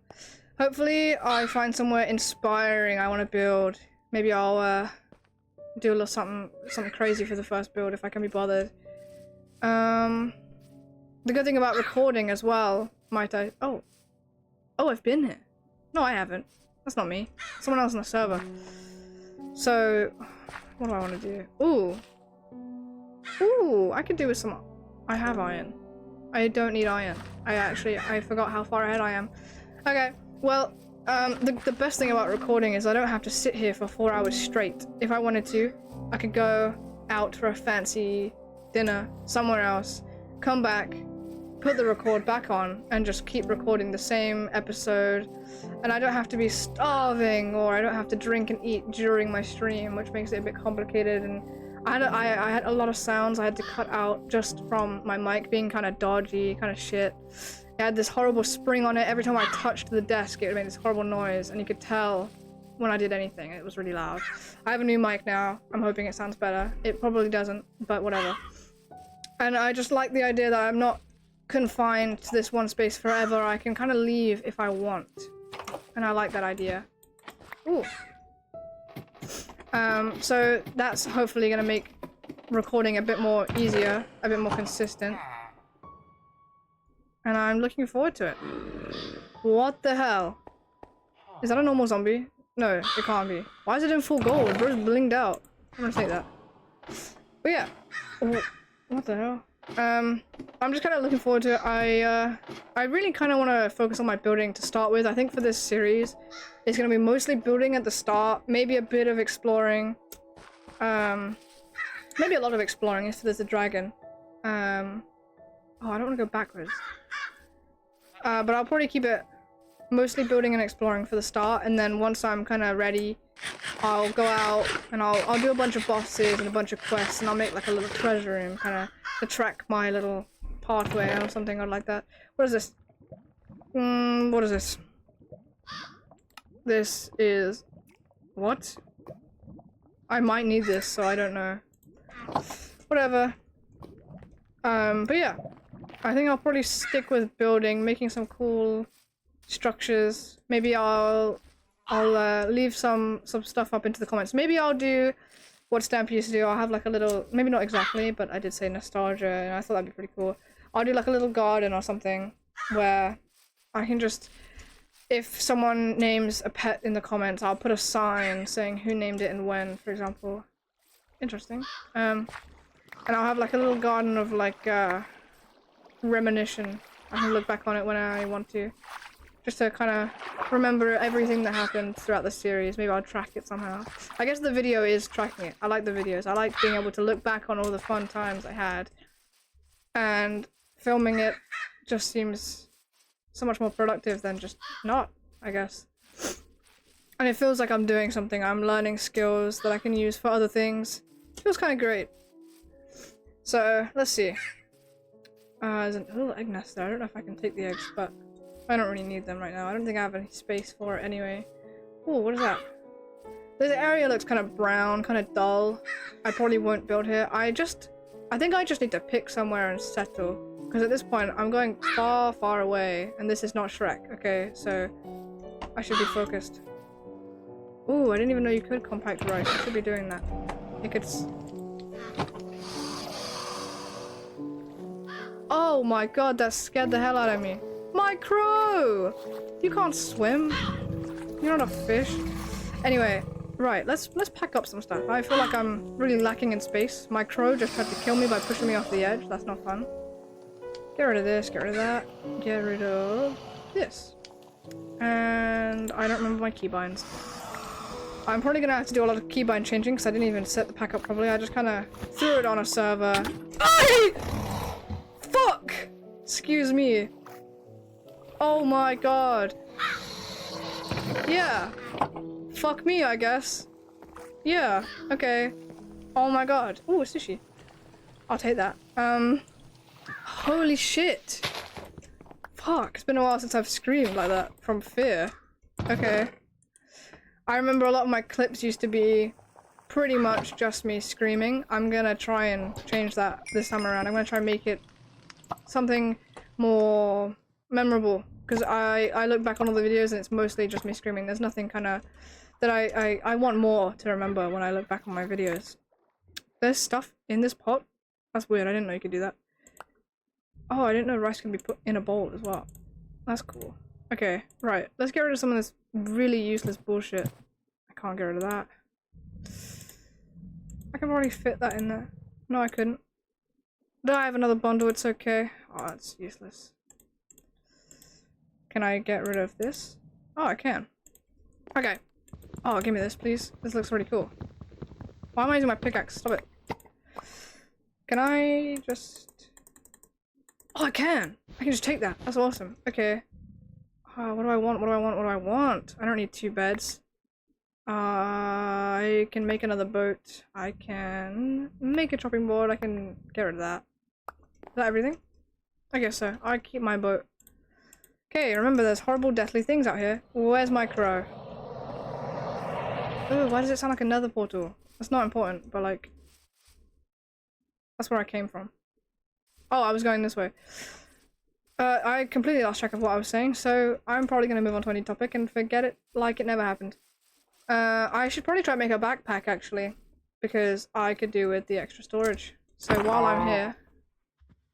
Hopefully I find somewhere inspiring I want to build. Maybe I'll do a little something crazy for the first build if I can be bothered. The good thing about recording as well, might I... Oh, I've been here. No, I haven't. That's not me. Someone else on the server. So, what do I want to do? Ooh, I could do with some... I have iron. I don't need iron. I forgot how far ahead I am. Okay, well, the best thing about recording is I don't have to sit here for 4 hours straight. If I wanted to, I could go out for a fancy dinner somewhere else, come back, put the record back on, and just keep recording the same episode. And I don't have to be starving, or I don't have to drink and eat during my stream, which makes it a bit complicated. And I had a lot of sounds I had to cut out just from my mic being kind of dodgy, kind of shit. It had this horrible spring on it. Every time I touched the desk, it would make this horrible noise, and you could tell when I did anything. It was really loud. I have a new mic now. I'm hoping it sounds better. It probably doesn't, but whatever. And I just like the idea that I'm not confined to this one space forever. I can kind of leave if I want. And I like that idea. Ooh. So that's hopefully gonna make recording a bit more easier, a bit more consistent. And I'm looking forward to it. What the hell? Is that a normal zombie? No, it can't be. Why is it in full gold? Bro's blinged out. I'm gonna take that. But yeah. What the hell? I'm just kind of looking forward to it. I really kind of want to focus on my building to start with. I think for this series, it's going to be mostly building at the start, maybe a bit of exploring, maybe a lot of exploring if there's a dragon. Oh, I don't want to go backwards. But I'll probably keep it mostly building and exploring for the start, and then once I'm kind of ready, I'll go out and I'll do a bunch of bosses and a bunch of quests, and I'll make like a little treasure room kind of to track my little pathway or something or like that. What is this? What is this? This is... what? I might need this, so I don't know. Whatever. But yeah. I think I'll probably stick with building, making some cool structures. Maybe I'll leave some stuff up into the comments. Maybe I'll do what Stampy used to do. I'll have like a little, maybe not exactly, but I did say nostalgia, and I thought that'd be pretty cool. I'll do like a little garden or something where I can just, if someone names a pet in the comments, I'll put a sign saying who named it and when, for example. Interesting. And I'll have like a little garden of like reminiscence. I can look back on it when I want to. Just to kind of remember everything that happened throughout the series. Maybe I'll track it somehow. I guess the video is tracking it. I like the videos. I like being able to look back on all the fun times I had. And filming it just seems so much more productive than just not, I guess. And it feels like I'm doing something. I'm learning skills that I can use for other things. It feels kind of great. So, let's see. There's a little egg nest there. I don't know if I can take the eggs, but I don't really need them right now. I don't think I have any space for it anyway. Oh, what is that? This area looks kind of brown, kind of dull. I probably won't build here. I think I just need to pick somewhere and settle. Because at this point, I'm going far, far away. And this is not Shrek, okay? So, I should be focused. Ooh, I didn't even know you could compact rice. I should be doing that. You could... Oh my god, that scared the hell out of me. My crow! You can't swim. You're not a fish. Anyway, right, let's pack up some stuff. I feel like I'm really lacking in space. My crow just tried to kill me by pushing me off the edge. That's not fun. Get rid of this, get rid of that. Get rid of this. And I don't remember my keybinds. I'm probably gonna have to do a lot of keybind changing because I didn't even set the pack up properly. I just kind of threw it on a server. Ay! Fuck! Excuse me. Oh my god. Yeah. Fuck me, I guess. Yeah, okay. Oh my god. Ooh, a sushi. I'll take that. Holy shit. Fuck, it's been a while since I've screamed like that from fear. Okay. I remember a lot of my clips used to be pretty much just me screaming. I'm gonna try and change that this time around. I'm gonna try and make it something more memorable. Because I look back on all the videos and it's mostly just me screaming. There's nothing kind of that I want more to remember when I look back on my videos. There's stuff in this pot? That's weird. I didn't know you could do that. Oh, I didn't know rice can be put in a bowl as well. That's cool. Okay, right. Let's get rid of some of this really useless bullshit. I can't get rid of that. I can probably fit that in there. No, I couldn't. Do I have another bundle? It's okay. Oh, it's useless. Can I get rid of this? Oh, I can. Okay. Oh, give me this, please. This looks really cool. Why am I using my pickaxe? Stop it. Can I just... Oh, I can! I can just take that. That's awesome. Okay. What do I want? What do I want? What do I want? I don't need 2 beds. I can make another boat. I can make a chopping board. I can get rid of that. Is that everything? I guess so. I keep my boat. Okay, remember there's horrible deathly things out here. Where's my crow? Ooh, why does it sound like another portal? That's not important, but like... That's where I came from. Oh, I was going this way. I completely lost track of what I was saying, so I'm probably going to move on to a new topic and forget it like it never happened. I should probably try and make a backpack, actually, because I could do with the extra storage. So while I'm here...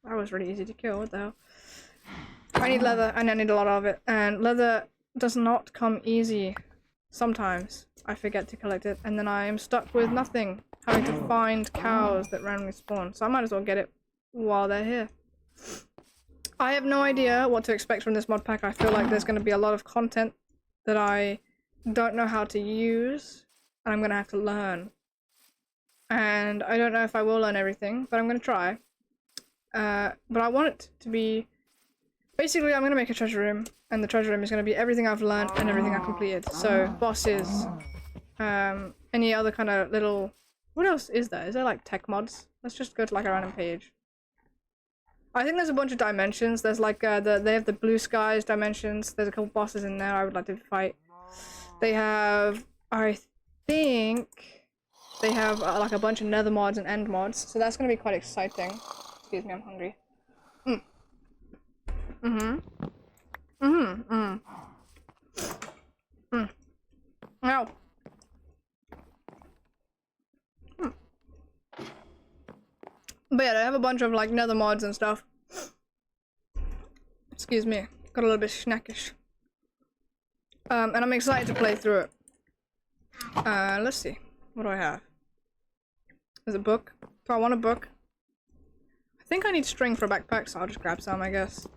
That was really easy to kill, what the hell? I need leather, and I need a lot of it. And leather does not come easy. Sometimes I forget to collect it, and then I am stuck with nothing, having to find cows that randomly spawn. So I might as well get it while they're here. I have no idea what to expect from this mod pack. I feel like there's going to be a lot of content that I don't know how to use, and I'm going to have to learn. And I don't know if I will learn everything, but I'm going to try. But I want it to be... Basically, I'm going to make a treasure room, and the treasure room is going to be everything I've learned and everything I've completed. So, bosses, any other kind of little... What else is there? Is there like tech mods? Let's just go to like a random page. I think there's a bunch of dimensions. There's like, they have the blue skies dimensions. There's a couple bosses in there I would like to fight. They have, I think, they have like a bunch of nether mods and end mods. So that's going to be quite exciting. Excuse me, I'm hungry. Ow. But yeah, they have a bunch of like nether mods and stuff. Excuse me, got a little bit snackish. And I'm excited to play through it. Let's see. What do I have? There's a book. Do I want a book? I think I need string for a backpack, so I'll just grab some, I guess.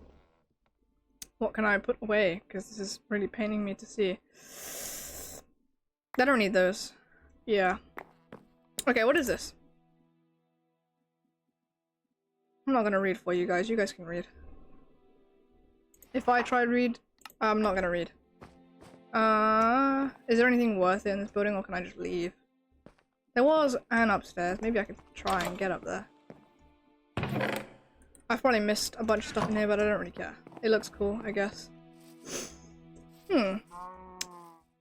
What can I put away? Because this is really paining me to see. I don't need those. Yeah. Okay, what is this? I'm not gonna read for you guys. You guys can read. If I try to read, I'm not gonna read. Is there anything worth it in this building, or can I just leave? There was an upstairs. Maybe I could try and get up there. I've probably missed a bunch of stuff in here, but I don't really care. It looks cool, I guess. But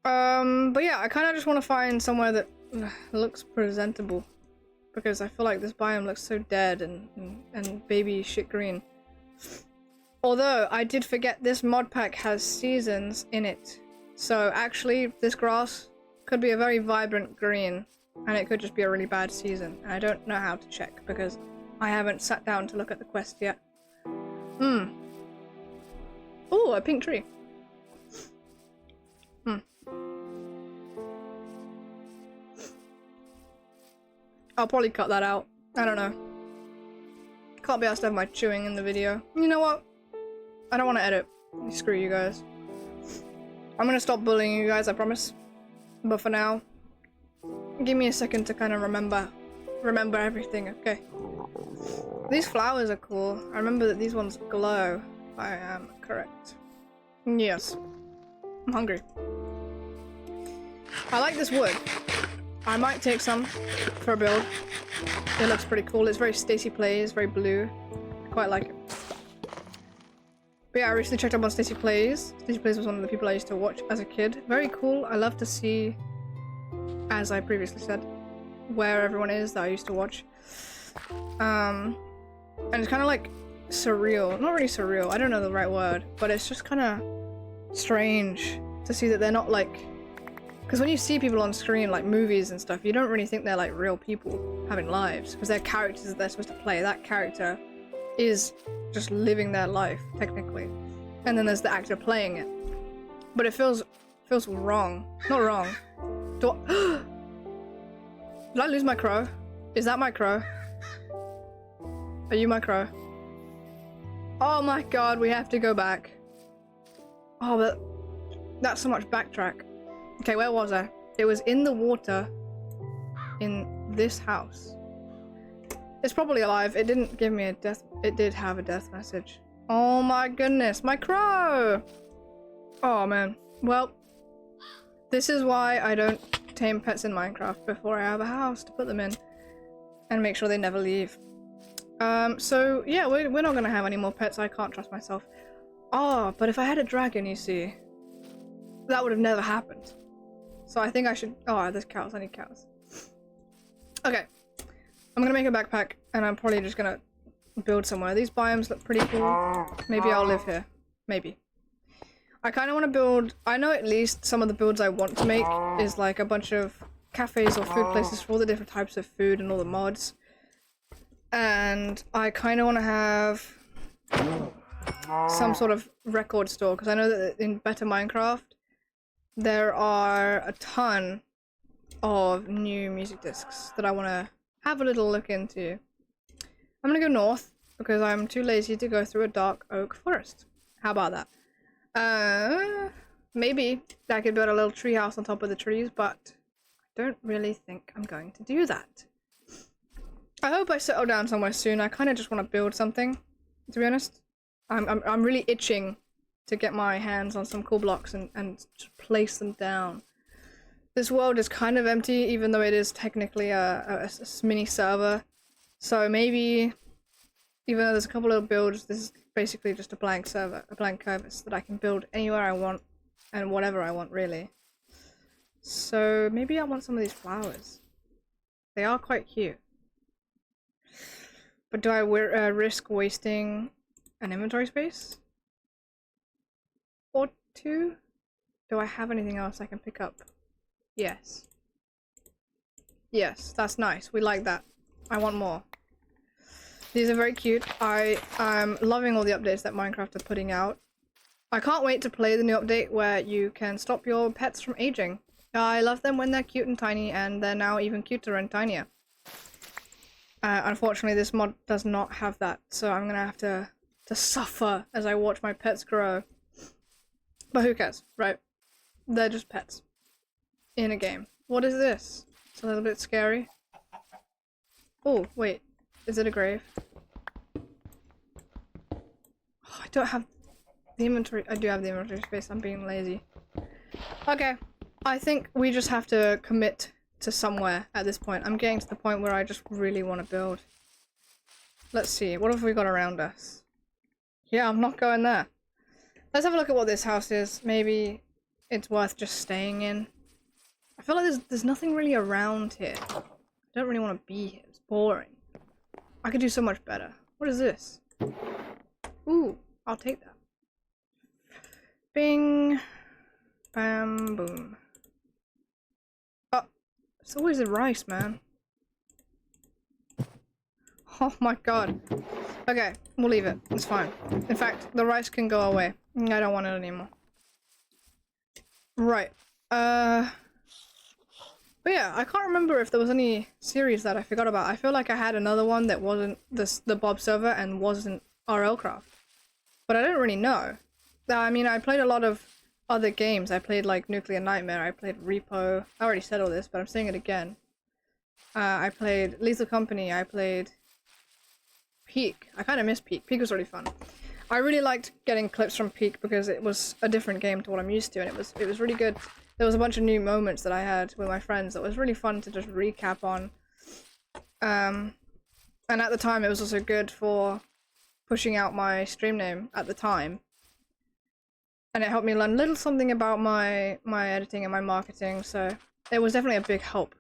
yeah, I kind of just want to find somewhere that looks presentable. Because I feel like this biome looks so dead and baby shit green. Although, I did forget this mod pack has seasons in it. So actually, this grass could be a very vibrant green. And it could just be a really bad season. And I don't know how to check because I haven't sat down to look at the quest yet. Oh, a pink tree. I'll probably cut that out. I don't know. Can't be asked to have my chewing in the video. You know what? I don't want to edit. Screw you guys. I'm gonna stop bullying you guys, I promise. But for now, give me a second to kind of remember everything, okay? These flowers are cool. I remember that these ones glow, if I am correct. Yes. I'm hungry. I like this wood. I might take some for a build. It looks pretty cool. It's very Stacy Plays, very blue. I quite like it. But yeah, I recently checked up on Stacy Plays. Stacy Plays was one of the people I used to watch as a kid. Very cool. I love to see, as I previously said, where everyone is that I used to watch. And it's kind of like surreal. Not really surreal. I don't know the right word, but it's just kind of strange to see that they're not like... Because when you see people on screen, like movies and stuff, you don't really think they're like real people having lives. Because they're characters that they're supposed to play. That character is just living their life, technically. And then there's the actor playing it. But it feels wrong. Not wrong. Did I lose my crow? Is that my crow? Are you my crow? Oh my god, we have to go back. Oh, but that's so much backtrack. Okay, where was I? It was in the water in this house. It's probably alive. It didn't give me a death. It did have a death message. Oh my goodness, my crow! Oh man. Well, this is why I don't tame pets in Minecraft before I have a house to put them in and make sure they never leave. So yeah, we're not gonna have any more pets. I can't trust myself. Oh, but if I had a dragon, you see, that would have never happened. So I think I should... Oh, there's cows. I need cows. Okay. I'm gonna make a backpack, and I'm probably just gonna build somewhere. These biomes look pretty cool. Maybe I'll live here. Maybe. I kind of want to build... I know at least some of the builds I want to make is like a bunch of cafes or food places for all the different types of food and all the mods. And I kind of want to have... some sort of record store, because I know that in Better Minecraft there are a ton of new music discs that I want to have a little look into. I'm gonna go north because I'm too lazy to go through a dark oak forest. How about that? Maybe I could build a little tree house on top of the trees, but I don't really think I'm going to do that. I hope I settle down somewhere soon. I kind of just want to build something, to be honest. I'm really itching to get my hands on some cool blocks and just place them down. This world is kind of empty, even though it is technically a mini server. So maybe, even though there's a couple of builds, this is basically just a blank server, a blank canvas that I can build anywhere I want and whatever I want, really. So maybe I want some of these flowers. They are quite cute. But do I risk wasting an inventory space? Or two? Do I have anything else I can pick up? Yes. Yes, that's nice. We like that. I want more. These are very cute. I'm loving all the updates that Minecraft are putting out. I can't wait to play the new update where you can stop your pets from aging. I love them when they're cute and tiny, and they're now even cuter and tinier. Unfortunately, this mod does not have that, so I'm gonna have to suffer as I watch my pets grow. But who cares, right? They're just pets. In a game. What is this? It's a little bit scary. Oh, wait. Is it a grave? Oh, I don't have the inventory. I do have the inventory space. I'm being lazy. Okay. I think we just have to commit to somewhere at this point. I'm getting to the point where I just really want to build. Let's see. What have we got around us? Yeah, I'm not going there. Let's have a look at what this house is. Maybe it's worth just staying in. I feel like there's nothing really around here. I don't really want to be here. It's boring. I could do so much better. What is this? Ooh, I'll take that. Bing. Bam, boom. Oh, it's always the rice, man. Oh my god. Okay, we'll leave it. It's fine. In fact, the rice can go away. I don't want it anymore. Right. But yeah, I can't remember if there was any series that I forgot about. I feel like I had another one that wasn't the Bob server and wasn't RLcraft. But I don't really know. I mean, I played a lot of other games. I played like Nuclear Nightmare, I played Repo. I already said all this, but I'm saying it again. I played Lethal Company, I played Peak. I kind of miss Peak. Peak was really fun. I really liked getting clips from Peak because it was a different game to what I'm used to, and it was really good. There was a bunch of new moments that I had with my friends that was really fun to just recap on. And at the time it was also good for pushing out my stream name at the time. And it helped me learn a little something about my editing and my marketing, so it was definitely a big help.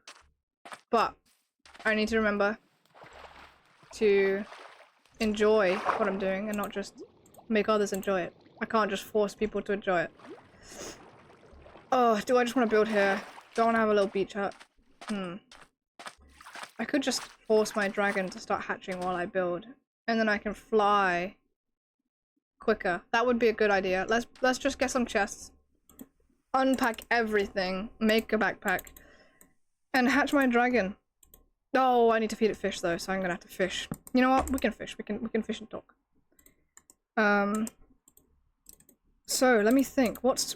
But I need to remember to enjoy what I'm doing and not just make others enjoy it. I can't just force people to enjoy it. Oh, do I just want to build here? Do I want to have a little beach hut? I could just force my dragon to start hatching while I build, and then I can fly quicker. That would be a good idea. Let's just get some chests, unpack everything, make a backpack, and hatch my dragon. Oh, I need to feed it fish though, so I'm gonna have to fish. You know what? We can fish. We can fish and talk. So let me think. What's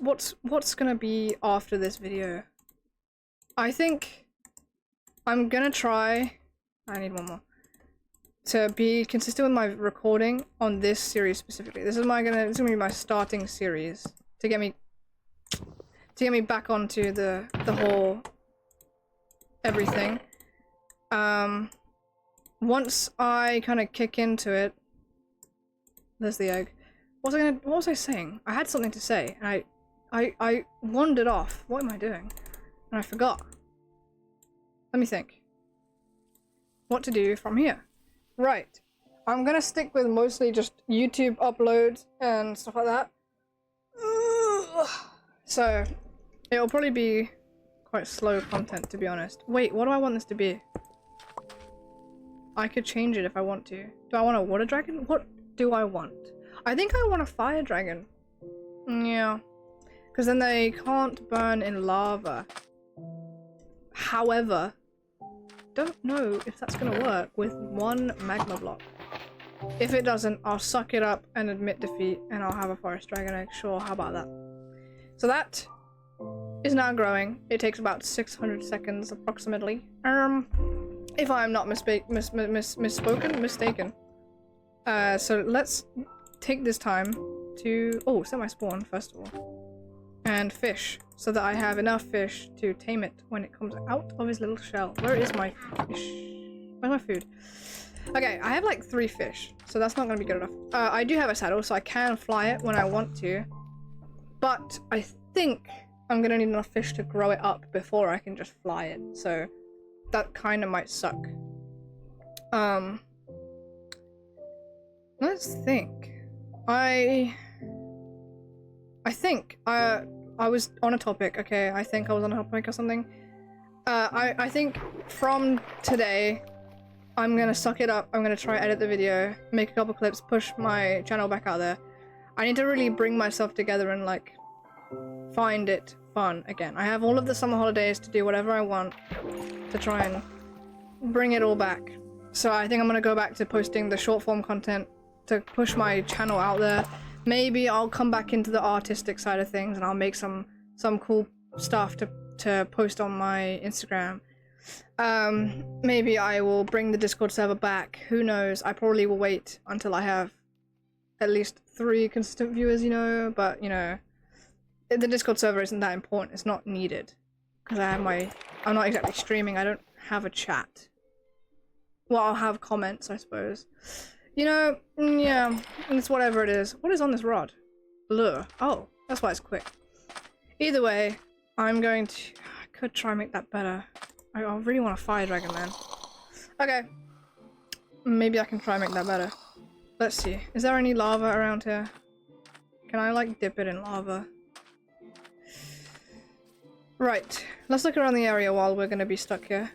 gonna be after this video? I think I'm gonna try. I need one more to be consistent with my recording on this series specifically. This is gonna be my starting series to get me back onto the whole everything. Once I kind of kick into it, there's the egg. What was I saying? I had something to say, and I wandered off. What am I doing? And I forgot. Let me think. What to do from here? Right. I'm gonna stick with mostly just YouTube uploads and stuff like that. So, it'll probably be quite slow content, to be honest. Wait, what do I want this to be? I could change it if I want to. Do I want a water dragon? What do I want? I think I want a fire dragon. Yeah. Because then they can't burn in lava. However, don't know if that's gonna work with one magma block. If it doesn't, I'll suck it up and admit defeat, and I'll have a forest dragon egg. Sure, how about that? So that is now growing. It takes about 600 seconds approximately. If I'm not mistaken. So let's take this time to set my spawn first of all, and fish, so that I have enough fish to tame it when it comes out of his little shell. Where is my fish? Where's my food? Okay, I have like 3 fish, so that's not gonna be good enough. I do have a saddle, so I can fly it when I want to, but I think I'm gonna need enough fish to grow it up before I can just fly it, so that kind of might suck. Let's think. I think I was on a topic. Okay, I think I was on a topic or something. I think from today, I'm gonna suck it up. I'm gonna try edit the video, make a couple clips, push my channel back out there. I need to really bring myself together and like find it fun again. I have all of the summer holidays to do whatever I want to try and bring it all back. So I think I'm gonna go back to posting the short form content to push my channel out there. Maybe I'll come back into the artistic side of things and I'll make some cool stuff to post on my Instagram. Maybe I will bring the Discord server back. Who knows? I probably will wait until I have at least 3 consistent viewers, you know, but you know, the Discord server isn't that important. It's not needed because I'm not exactly streaming. I don't have a chat. Well, I'll have comments, I suppose. You know, yeah, it's whatever it is. What is on this rod? Lure. Oh, that's why it's quick. Either way, I'm going to... I could try and make that better. I really want a fire dragon, man. Okay. Maybe I can try and make that better. Let's see. Is there any lava around here? Can I, like, dip it in lava? Right. Let's look around the area while we're going to be stuck here.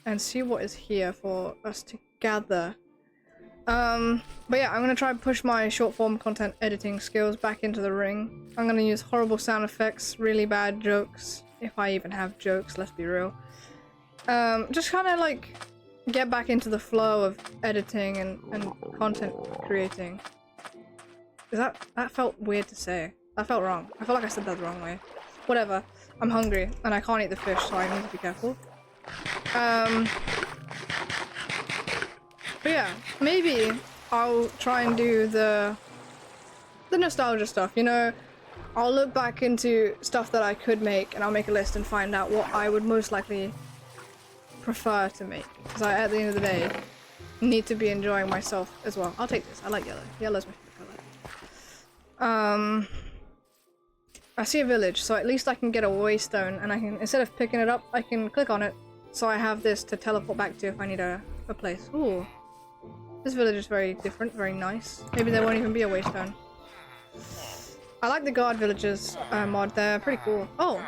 And see what is here for us to gather. But yeah, I'm gonna try and push my short form content editing skills back into the ring. I'm gonna use horrible sound effects, really bad jokes, if I even have jokes, let's be real. Just kind of like get back into the flow of editing and content creating. That felt weird to say. That felt wrong. I feel like I said that the wrong way. Whatever. I'm hungry and I can't eat the fish, so I need to be careful. But yeah, maybe I'll try and do the nostalgia stuff, you know? I'll look back into stuff that I could make and I'll make a list and find out what I would most likely prefer to make. Because I, at the end of the day, need to be enjoying myself as well. I'll take this. I like yellow. Yellow's my favorite color. I see a village, so at least I can get a waystone and I can, instead of picking it up, I can click on it. So I have this to teleport back to if I need a place. Ooh. This village is very different, very nice. Maybe there won't even be a waystone. I like the guard villages mod, they're pretty cool. Oh!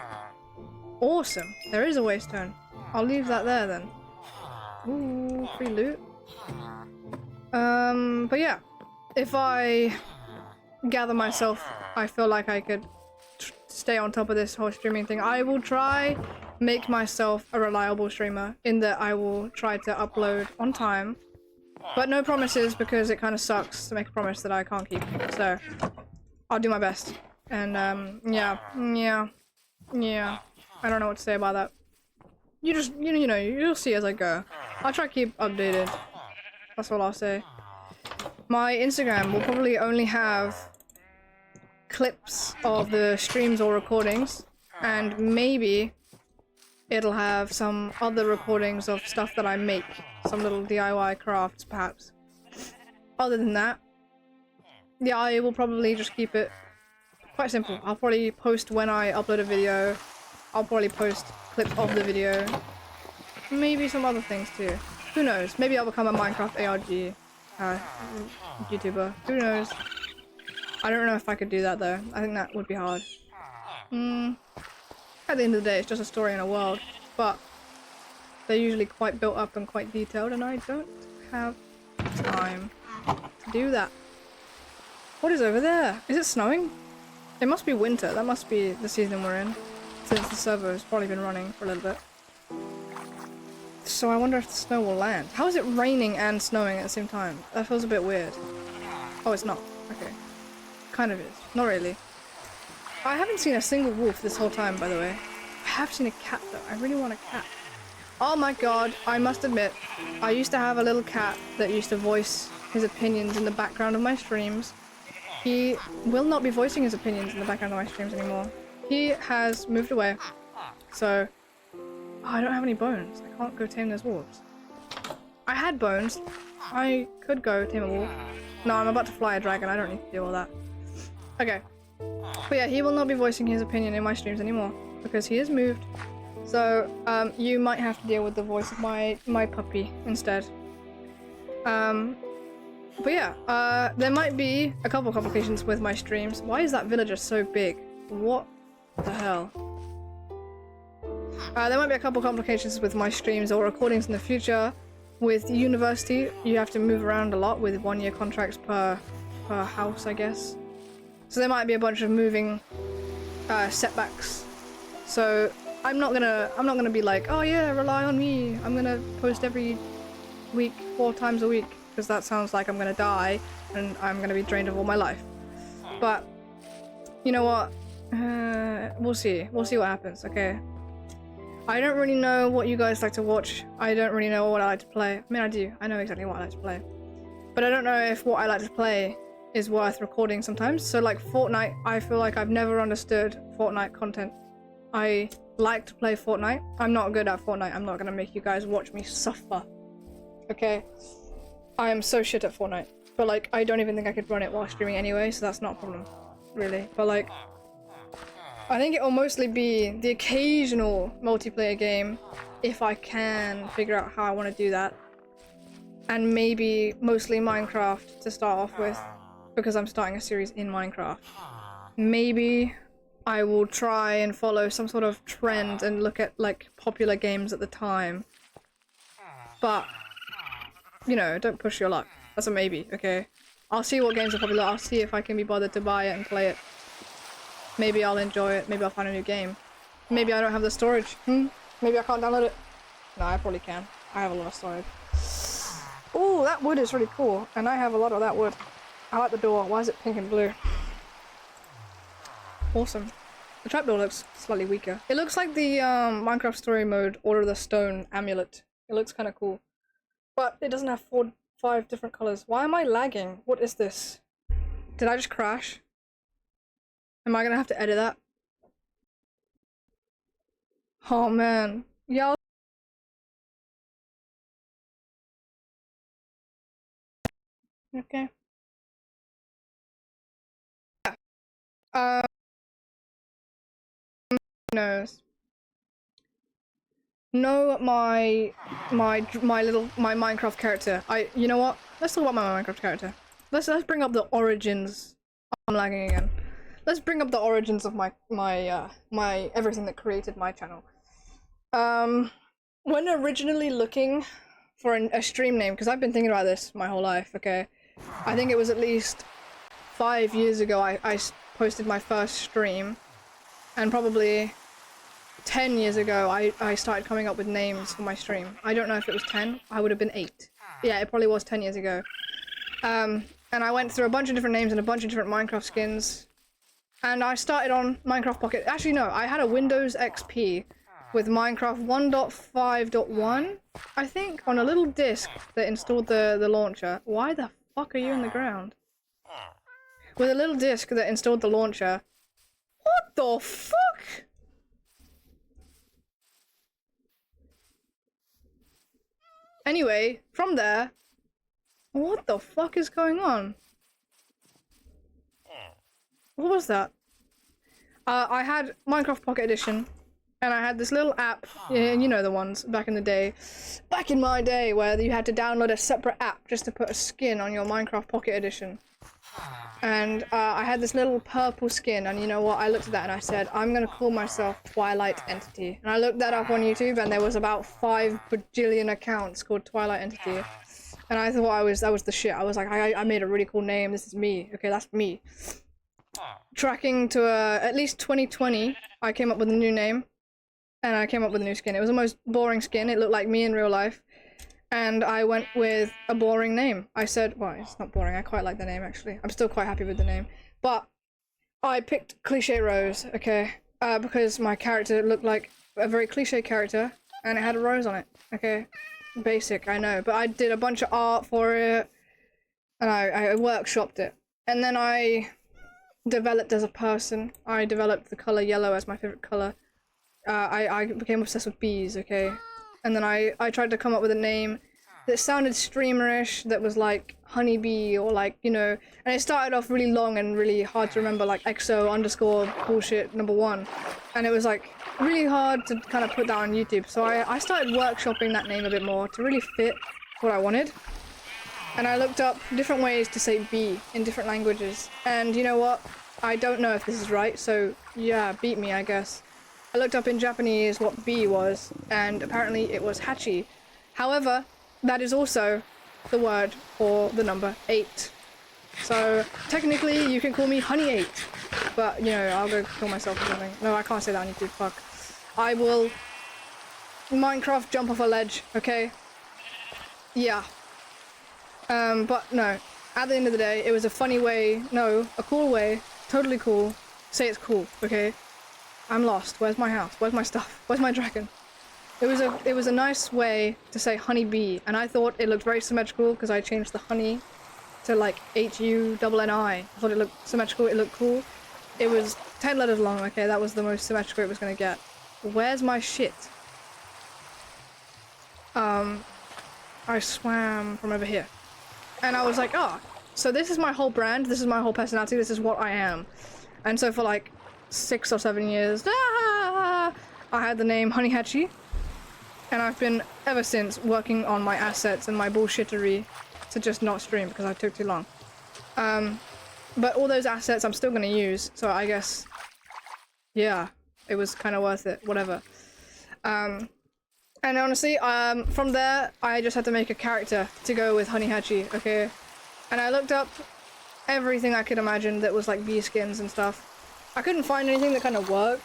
Awesome! There is a waystone. I'll leave that there then. Ooh, free loot. But yeah. If I gather myself, I feel like I could stay on top of this whole streaming thing. I will try make myself a reliable streamer in that I will try to upload on time. But no promises because it kind of sucks to make a promise that I can't keep. So I'll do my best. And yeah. I don't know what to say about that. You just, you know, you'll see as I go. I'll try to keep updated. That's all I'll say. My Instagram will probably only have clips of the streams or recordings, and maybe it'll have some other recordings of stuff that I make. Some little DIY crafts, perhaps. Other than that, yeah, I will probably just keep it quite simple. I'll probably post when I upload a video. I'll probably post clips of the video. Maybe some other things too. Who knows? Maybe I'll become a Minecraft ARG YouTuber. Who knows? I don't know if I could do that though. I think that would be hard. At the end of the day, it's just a story in a world. But they're usually quite built up and quite detailed, and I don't have time to do that. What is over there? Is it snowing? It must be winter. That must be the season we're in. Since the server has probably been running for a little bit. So I wonder if the snow will land. How is it raining and snowing at the same time? That feels a bit weird. Oh, it's not. Okay. Kind of is. Not really. I haven't seen a single wolf this whole time, by the way. I have seen a cat, though. I really want a cat. Oh my god, I must admit, I used to have a little cat that used to voice his opinions in the background of my streams. He will not be voicing his opinions in the background of my streams anymore. He has moved away. So, I don't have any bones. I can't go tame those wolves. I had bones. I could go tame a wolf. No, I'm about to fly a dragon. I don't need to do all that. Okay. But yeah, he will not be voicing his opinion in my streams anymore because he has moved. So, you might have to deal with the voice of my puppy instead. But yeah, there might be a couple complications with my streams. Why is that villager so big? What the hell? There might be a couple complications with my streams or recordings in the future. With university, you have to move around a lot with 1-year contracts per house, I guess. So there might be a bunch of moving setbacks. So I'm not gonna be like, oh yeah, rely on me. I'm gonna post every week, 4 times a week, because that sounds like I'm gonna die and I'm gonna be drained of all my life. But you know what? We'll see. We'll see what happens. Okay. I don't really know what you guys like to watch. I don't really know what I like to play. I mean, I do. I know exactly what I like to play. But I don't know if what I like to play is worth recording sometimes. So like Fortnite, I feel like I've never understood Fortnite content. I like to play Fortnite. I'm not good at Fortnite. I'm not gonna make you guys watch me suffer. Okay? I am so shit at Fortnite. But like, I don't even think I could run it while streaming anyway, so that's not a problem. Really. But like, I think it will mostly be the occasional multiplayer game if I can figure out how I want to do that. And maybe mostly Minecraft to start off with, because I'm starting a series in Minecraft. Maybe I will try and follow some sort of trend and look at like popular games at the time. But, you know, don't push your luck. That's a maybe, okay? I'll see what games are popular, I'll see if I can be bothered to buy it and play it. Maybe I'll enjoy it, maybe I'll find a new game. Maybe I don't have the storage. Maybe I can't download it. No, I probably can. I have a lot of storage. Oh, that wood is really cool, and I have a lot of that wood. I like the door. Why is it pink and blue? Awesome. The trapdoor looks slightly weaker. It looks like the Minecraft story mode Order of the Stone amulet. It looks kind of cool. But it doesn't have 5 different colors. Why am I lagging? What is this? Did I just crash? Am I gonna have to edit that? Oh man. Yeah. Okay. Yeah. Knows. No, my Minecraft character. You know what? Let's talk about my Minecraft character. Let's bring up the origins. I'm lagging again. Let's bring up the origins of my everything that created my channel. When originally looking for a stream name, because I've been thinking about this my whole life, okay? I think it was at least 5 years ago I posted my first stream, and probably 10 years ago I started coming up with names for my stream. I don't know if it was 10, I would have been 8. Yeah, it probably was 10 years ago. And I went through a bunch of different names and a bunch of different Minecraft skins. And I started on Minecraft Pocket. Actually, no, I had a Windows XP with Minecraft 1.5.1, I think, on a little disk that installed the launcher. Why the fuck are you in the ground? With a little disk that installed the launcher. What the fuck? Anyway, from there, what the fuck is going on? What was that? I had Minecraft Pocket Edition, and I had this little app, and you know the ones back in the day. Back in my day, where you had to download a separate app just to put a skin on your Minecraft Pocket Edition. And I had this little purple skin, and you know what? I looked at that and I said, I'm gonna call myself Twilight Entity. And I looked that up on YouTube, and there was about 5 bajillion accounts called Twilight Entity. and I thought that was the shit. I was like, I made a really cool name. This is me. Okay, that's me. Tracking to at least 2020, I came up with a new name, and I came up with a new skin. It was the most boring skin. It looked like me in real life, and I went with a boring name. I said, well, it's not boring. I quite like the name actually. I'm still quite happy with the name, but I picked Cliche Rose. Okay, because my character looked like a very cliche character, and it had a rose on it. Okay, basic, I know, but I did a bunch of art for it, and I workshopped it, and then I developed as a person. I developed the color yellow as my favorite color. I became obsessed with bees, okay? And then I tried to come up with a name that sounded streamerish, that was like honeybee, or like, you know, and it started off really long and really hard to remember, like exo underscore bullshit number 1. And it was like really hard to kind of put that on YouTube. So I started workshopping that name a bit more to really fit what I wanted. And I looked up different ways to say bee in different languages. And you know what? I don't know if this is right, so yeah, beat me, I guess. I looked up in Japanese what bee was, and apparently it was hachi. However, that is also the word for the number 8. So technically you can call me Honey 8, but you know, I'll go kill myself or something. No, I can't say that on YouTube, fuck. I will Minecraft jump off a ledge, okay? Yeah. But no, at the end of the day, it was a funny way, no, a cool way, totally cool. Say it's cool, okay? I'm lost. Where's my house? Where's my stuff? Where's my dragon? It was a nice way to say honeybee, and I thought it looked very symmetrical because I changed the honey to like HUNNI. I thought it looked symmetrical, it looked cool. It was 10 letters long, okay, that was the most symmetrical it was gonna get. Where's my shit? I swam from over here. And I was like, oh, so this is my whole brand, this is my whole personality, this is what I am. And so for like 6 or 7 years, I had the name Honey Hachi. And I've been, ever since, working on my assets and my bullshittery to just not stream because I took too long. But all those assets I'm still gonna use, so I guess, yeah, it was kind of worth it, whatever. And honestly, from there, I just had to make a character to go with Honey Hachi, okay? And I looked up everything I could imagine that was like bee skins and stuff. I couldn't find anything that kind of worked.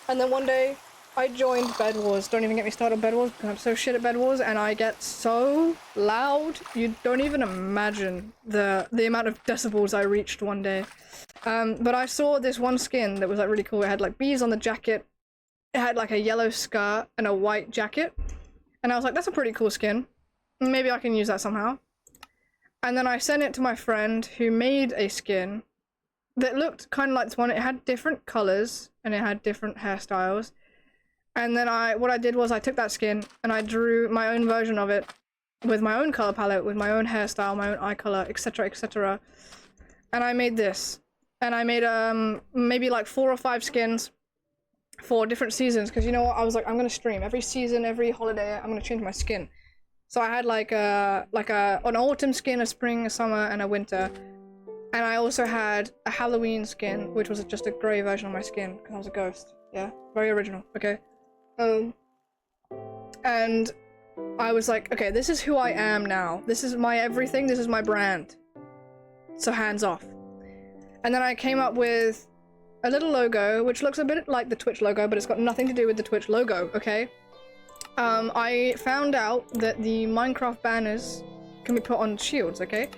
And then one day, I joined Bed Wars. Don't even get me started on Bed Wars because I'm so shit at Bed Wars and I get so loud. You don't even imagine the amount of decibels I reached one day. But I saw this one skin that was like really cool. It had like bees on the jacket. It had like a yellow skirt and a white jacket. And I was like, that's a pretty cool skin. Maybe I can use that somehow. And then I sent it to my friend who made a skin that looked kind of like this one. It had different colors and it had different hairstyles. And then what I did was I took that skin and I drew my own version of it with my own color palette, with my own hairstyle, my own eye color, etc, etc. And I made this. And I made maybe like 4 or 5 skins for different seasons, because you know what, I was like, I'm gonna stream every season, every holiday, I'm gonna change my skin. So I had like an autumn skin, a spring, a summer, and a winter. And I also had a Halloween skin, which was just a grey version of my skin, because I was a ghost. Yeah, very original, okay? And I was like, okay, this is who I am now. This is my everything, this is my brand. So hands off. And then I came up with a little logo, which looks a bit like the Twitch logo, but it's got nothing to do with the Twitch logo, okay? I found out that the Minecraft banners can be put on shields, okay?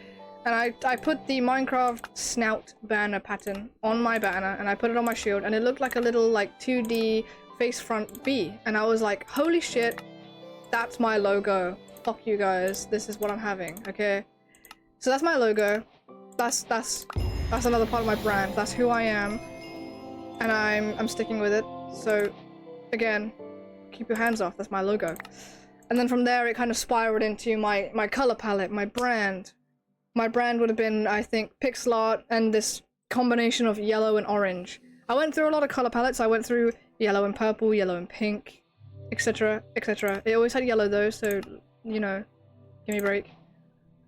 And I put the Minecraft snout banner pattern on my banner, and I put it on my shield, and it looked like a little, like, 2D face front bee. And I was like, holy shit, that's my logo. Fuck you guys, this is what I'm having, okay? So that's my logo. That's another part of my brand. That's who I am. And I'm sticking with it. So, again, keep your hands off. That's my logo. And then from there, it kind of spiraled into my color palette, my brand. My brand would have been, I think, pixel art and this combination of yellow and orange. I went through a lot of color palettes. I went through yellow and purple, yellow and pink, etc, etc. It always had yellow though, so, you know, give me a break.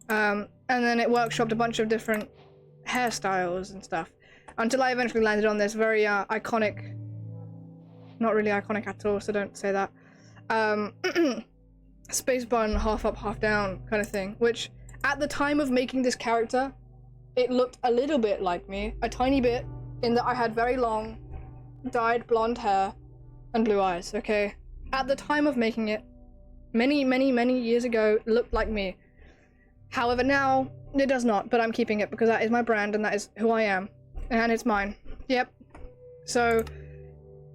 And then it workshopped a bunch of different hairstyles and stuff. Until I eventually landed on this very iconic, not really iconic at all, so don't say that, space button, half up, half down kind of thing, which at the time of making this character, it looked a little bit like me, a tiny bit, in that I had very long, dyed blonde hair and blue eyes, okay? At the time of making it, many, many, many years ago, it looked like me. However, now, it does not, but I'm keeping it because that is my brand and that is who I am. And it's mine. Yep. So,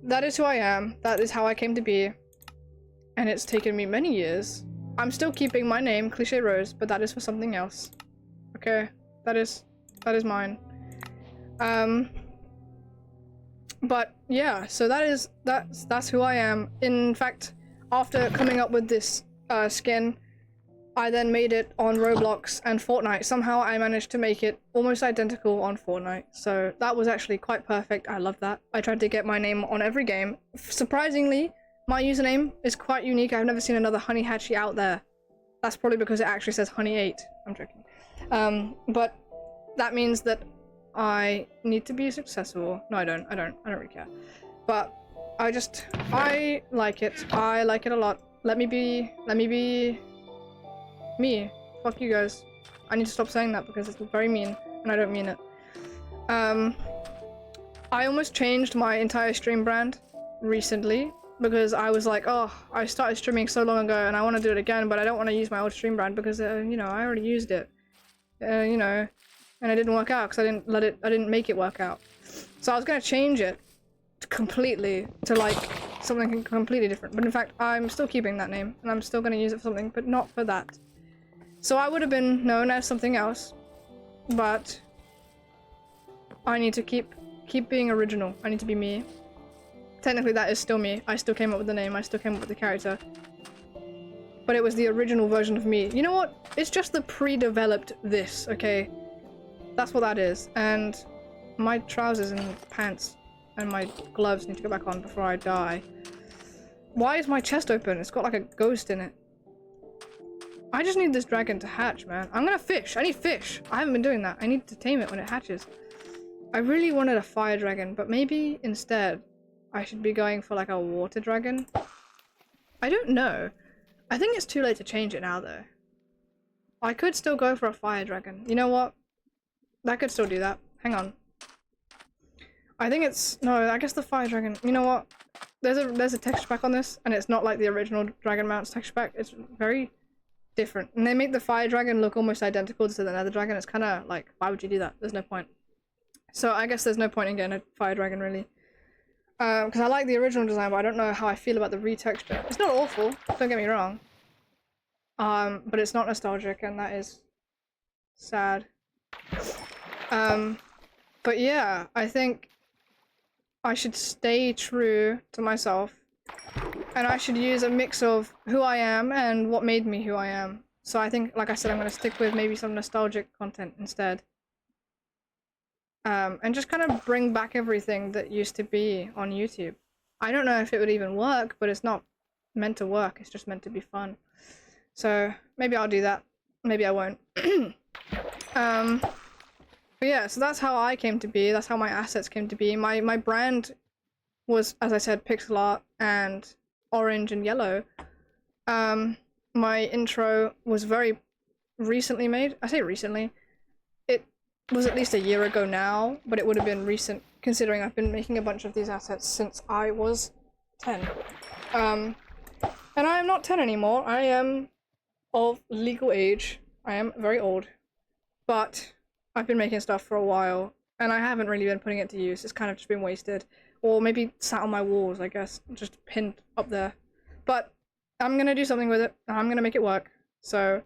that is who I am, that is how I came to be. And it's taken me many years. I'm still keeping my name, Cliché Rose, but that is for something else. Okay? That is mine. But yeah, so that's who I am. In fact, after coming up with this skin, I then made it on Roblox and Fortnite. Somehow I managed to make it almost identical on Fortnite. So that was actually quite perfect. I love that. I tried to get my name on every game. Surprisingly, my username is quite unique. I've never seen another Honey Hatchie out there. That's probably because it actually says Honey8. I'm joking. But that means that I need to be successful. No, I don't really care. But I like it. I like it a lot. Let me be me. Fuck you guys. I need to stop saying that because it's very mean and I don't mean it. I almost changed my entire stream brand recently because I was like, oh, I started streaming so long ago and I want to do it again, but I don't want to use my old stream brand because, you know, I already used it. You know, and it didn't work out because I didn't make it work out. So I was gonna change it completely to like something completely different. But in fact, I'm still keeping that name and I'm still gonna use it for something, but not for that. So I would have been known as something else, but I need to keep being original. I need to be me. Technically that is still me. I still came up with the name, I still came up with the character. But it was the original version of me. You know what? It's just the pre-developed this, okay? That's what that is. And my trousers and pants and my gloves need to go back on before I die. Why is my chest open? It's got like a ghost in it. I just need this dragon to hatch, man. I'm gonna fish. I need fish. I haven't been doing that. I need to tame it when it hatches. I really wanted a fire dragon, but maybe instead I should be going for like a water dragon. I don't know. I think it's too late to change it now though. I could still go for a fire dragon. You know what? I could still do that. Hang on. I think it's... No, I guess the fire dragon... You know what? There's a texture pack on this, and it's not like the original Dragon Mounts texture pack. It's very different. And they make the fire dragon look almost identical to the nether dragon. It's kind of like, why would you do that? There's no point. So I guess there's no point in getting a fire dragon, really. Because I like the original design, but I don't know how I feel about the retexture. It's not awful, don't get me wrong. But it's not nostalgic, and that is sad. But yeah, I think I should stay true to myself, and I should use a mix of who I am and what made me who I am. So I think, like I said, I'm going to stick with maybe some nostalgic content instead. And just kind of bring back everything that used to be on YouTube. I don't know if it would even work, but it's not meant to work, it's just meant to be fun. So maybe I'll do that, maybe I won't. But yeah, so that's how I came to be, that's how my assets came to be. My brand was, as I said, pixel art and orange and yellow. My intro was very recently made. I say recently. It was at least a year ago now, but it would have been recent considering I've been making a bunch of these assets since I was 10. And I am not 10 anymore. I am of legal age. I am very old. But I've been making stuff for a while, and I haven't really been putting it to use. It's kind of just been wasted. Or maybe sat on my walls, I guess. Just pinned up there. But I'm gonna do something with it, and I'm gonna make it work. So,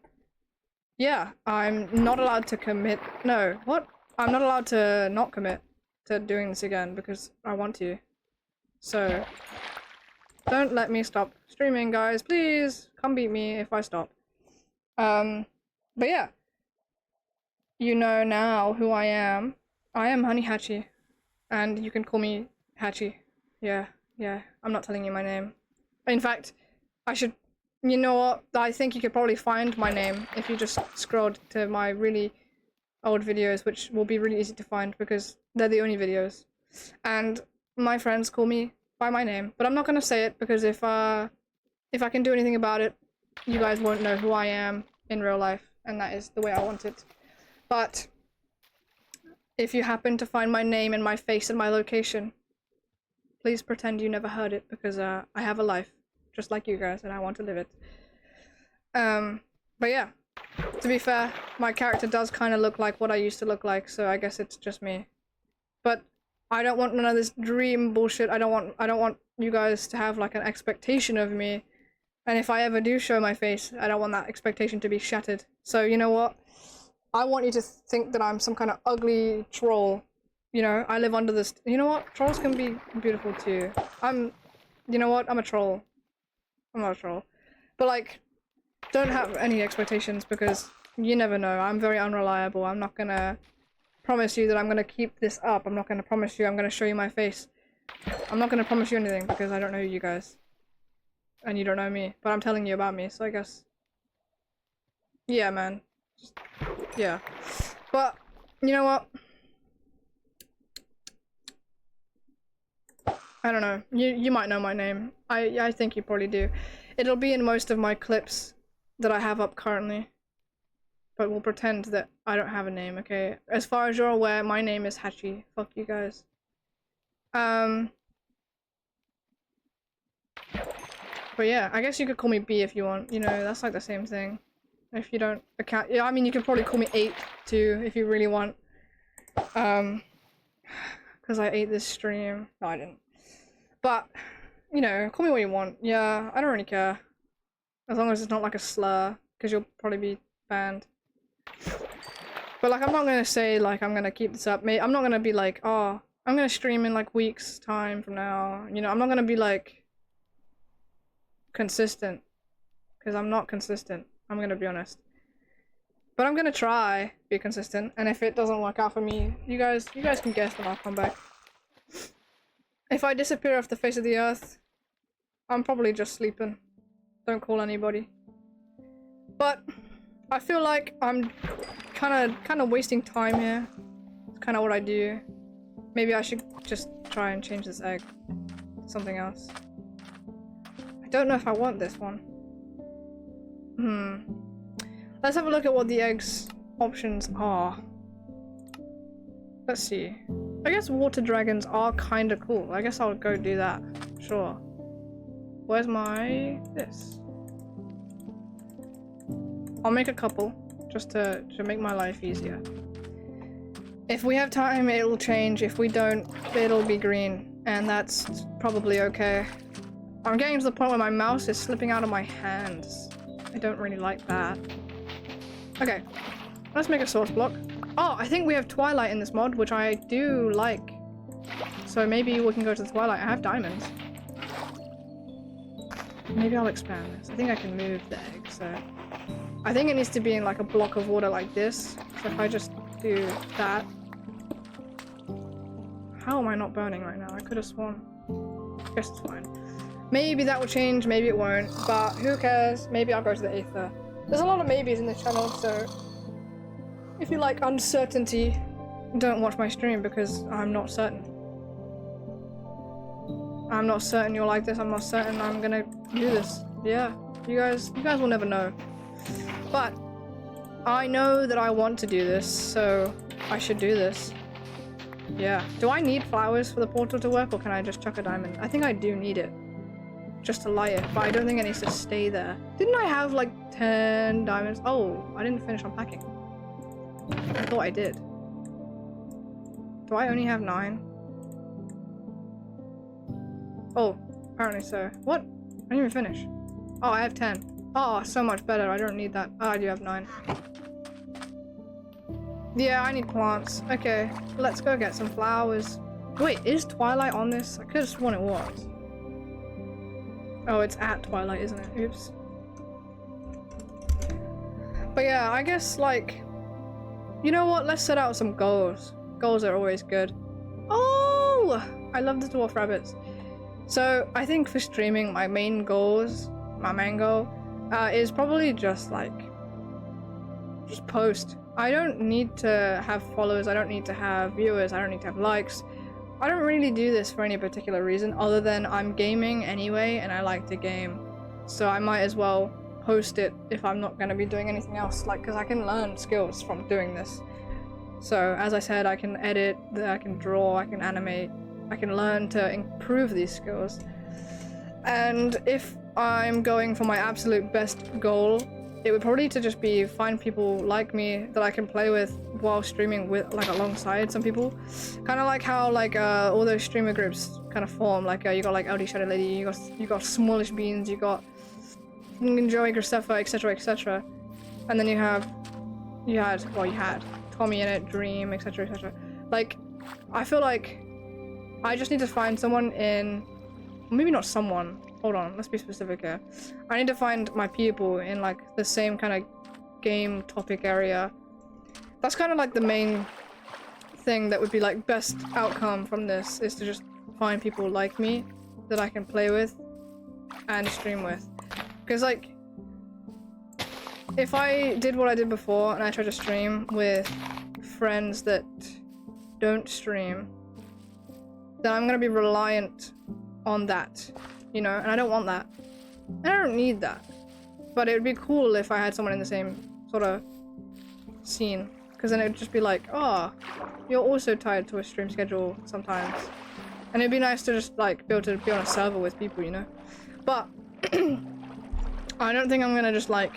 yeah, I'm not allowed to commit. No, what? I'm not allowed to not commit to doing this again because I want to. So, don't let me stop streaming, guys. Please come beat me if I stop. But yeah. You know now who I am. I am Honey Hatchie. And you can call me Hatchie. Yeah. I'm not telling you my name. In fact, I should... You know what? I think you could probably find my name if you just scrolled to my really old videos, which will be really easy to find because they're the only videos. And my friends call me by my name. But I'm not gonna say it because if I can do anything about it, you guys won't know who I am in real life, and that is the way I want it. But if you happen to find my name and my face and my location, please pretend you never heard it, because I have a life just like you guys and I want to live it. But yeah, to be fair, my character does kind of look like what I used to look like, so I guess it's just me. But I don't want none of this dream bullshit. I don't want you guys to have like an expectation of me. And if I ever do show my face, I don't want that expectation to be shattered. So you know what? I want you to think that I'm some kind of ugly troll. You know, I live under this. You know what? Trolls can be beautiful too. You know what? I'm a troll. I'm not a troll. But like, don't have any expectations, because you never know. I'm very unreliable. I'm not gonna promise you that I'm gonna keep this up. I'm not gonna promise you I'm gonna show you my face. I'm not gonna promise you anything, because I don't know you guys. And you don't know me. But I'm telling you about me, so I guess... yeah, man. Just... yeah. But, you know what? I don't know. You might know my name. I think you probably do. It'll be in most of my clips that I have up currently. But we'll pretend that I don't have a name, okay? As far as you're aware, my name is Hachi. Fuck you guys. But yeah, I guess you could call me B if you want. You know, that's like the same thing. If you don't account... yeah, I mean, you could probably call me 8 too, if you really want. Because I ate this stream. No, I didn't. But, you know, call me what you want. Yeah, I don't really care. As long as it's not like a slur, because you'll probably be banned. But like, I'm not gonna say like I'm gonna keep this up. I'm not gonna be like, oh, I'm gonna stream in like weeks time from now. You know, I'm not gonna be like consistent, because I'm not consistent. I'm gonna be honest. But I'm gonna try be consistent, and if it doesn't work out for me, you guys can guess when I'll come back. If I disappear off the face of the earth, I'm probably just sleeping. Don't call anybody. But I feel like I'm kind of wasting time here. It's kind of what I do. Maybe I should just try and change this egg to something else. I don't know if I want this one. Let's have a look at what the eggs options are. Let's see. I guess water dragons are kind of cool. I guess I'll go do that. Sure. Where's my... this? I'll make a couple, just to make my life easier. If we have time, it'll change. If we don't, it'll be green. And that's probably okay. I'm getting to the point where my mouse is slipping out of my hands. I don't really like that. Okay, let's make a source block. Oh, I think we have Twilight in this mod, which I do like. So maybe we can go to the Twilight. I have diamonds. Maybe I'll expand this. I think I can move the egg, so... I think it needs to be in like a block of water like this. So if I just do that... how am I not burning right now? I could have sworn. I guess it's fine. Maybe that will change, maybe it won't. But who cares? Maybe I'll go to the Aether. There's a lot of maybes in this channel, so... if you like uncertainty, don't watch my stream, because I'm not certain. I'm not certain you'll like this, I'm not certain I'm gonna do this. Yeah, you guys will never know. But I know that I want to do this, so I should do this. Yeah. Do I need flowers for the portal to work, or can I just chuck a diamond? I think I do need it. Just to light it, but I don't think it needs to stay there. Didn't I have like 10 diamonds? Oh, I didn't finish unpacking. I thought I did. Do I only have 9? Oh, apparently so. What? I didn't even finish. Oh, I have 10. Oh, so much better. I don't need that. Oh, I do have 9. Yeah, I need plants. Okay, let's go get some flowers. Wait, is Twilight on this? I could have sworn it was. Oh, it's at Twilight, isn't it? Oops. But yeah, I guess, like... you know what? Let's set out some goals. Goals are always good. Oh! I love the dwarf rabbits. So, I think for streaming, my main goals, my main goal, is probably just, like... just post. I don't need to have followers, I don't need to have viewers, I don't need to have likes. I don't really do this for any particular reason, other than I'm gaming anyway, and I like to game. So I might as well post it if I'm not gonna be doing anything else, like, because I can learn skills from doing this. So as I said, I can edit, I can draw, I can animate, I can learn to improve these skills. And if I'm going for my absolute best goal, it would probably to just be find people like me that I can play with while streaming with, like, alongside some people. Kind of like how, like, all those streamer groups kind of form. Like, you got like LD Shadow Lady, you got Smallish Beans, you got Joey Graceffa, etc, etc. And then you had Tommy in it, Dream, etc, etc. Like, I feel like I just need to find someone in, maybe not someone, hold on, let's be specific here. I need to find my people in, like, the same kind of game topic area. That's kind of like the main thing that would be, like, best outcome from this, is to just find people like me that I can play with and stream with. Because, like, if I did what I did before and I tried to stream with friends that don't stream, then I'm gonna be reliant on that, you know, and I don't want that. And I don't need that. But it would be cool if I had someone in the same sort of scene, because then it would just be like, oh, you're also tied to a stream schedule sometimes. And it'd be nice to just, like, be able to be on a server with people, you know? But I don't think I'm gonna just, like,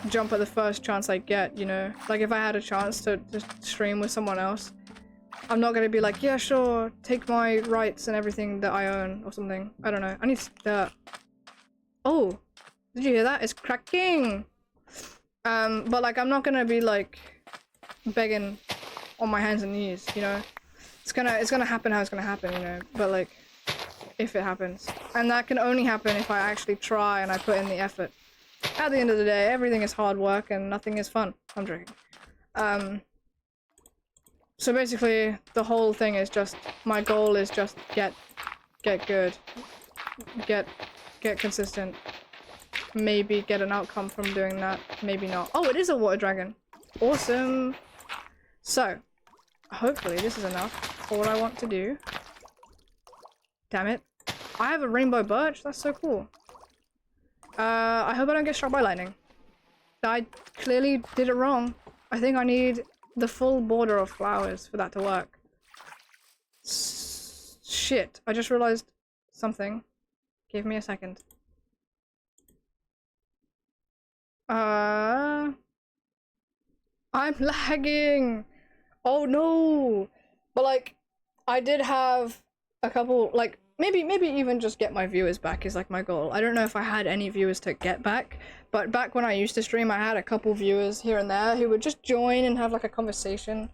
jump at the first chance I get, you know? Like, if I had a chance to just stream with someone else, I'm not gonna be like, yeah, sure, take my rights and everything that I own or something. I don't know. I need dirt. Oh, did you hear that? It's cracking! But, like, I'm not gonna be, like, begging on my hands and knees, you know? It's gonna happen how it's gonna happen, you know? But, like, if it happens. And that can only happen if I actually try and I put in the effort. At the end of the day, everything is hard work and nothing is fun. I'm joking. So basically, the whole thing is just, my goal is just get good. Get consistent. Maybe get an outcome from doing that. Maybe not. Oh, it is a water dragon. Awesome. So, hopefully this is enough for what I want to do. Damn it. I have a rainbow birch? That's so cool. I hope I don't get struck by lightning. I clearly did it wrong. I think I need the full border of flowers for that to work. Shit, I just realized something. Give me a second. I'm lagging! Oh no! But, like, I did have a couple, like, maybe even just get my viewers back is, like, my goal. I don't know if I had any viewers to get back, but back when I used to stream, I had a couple viewers here and there who would just join and have, like, a conversation.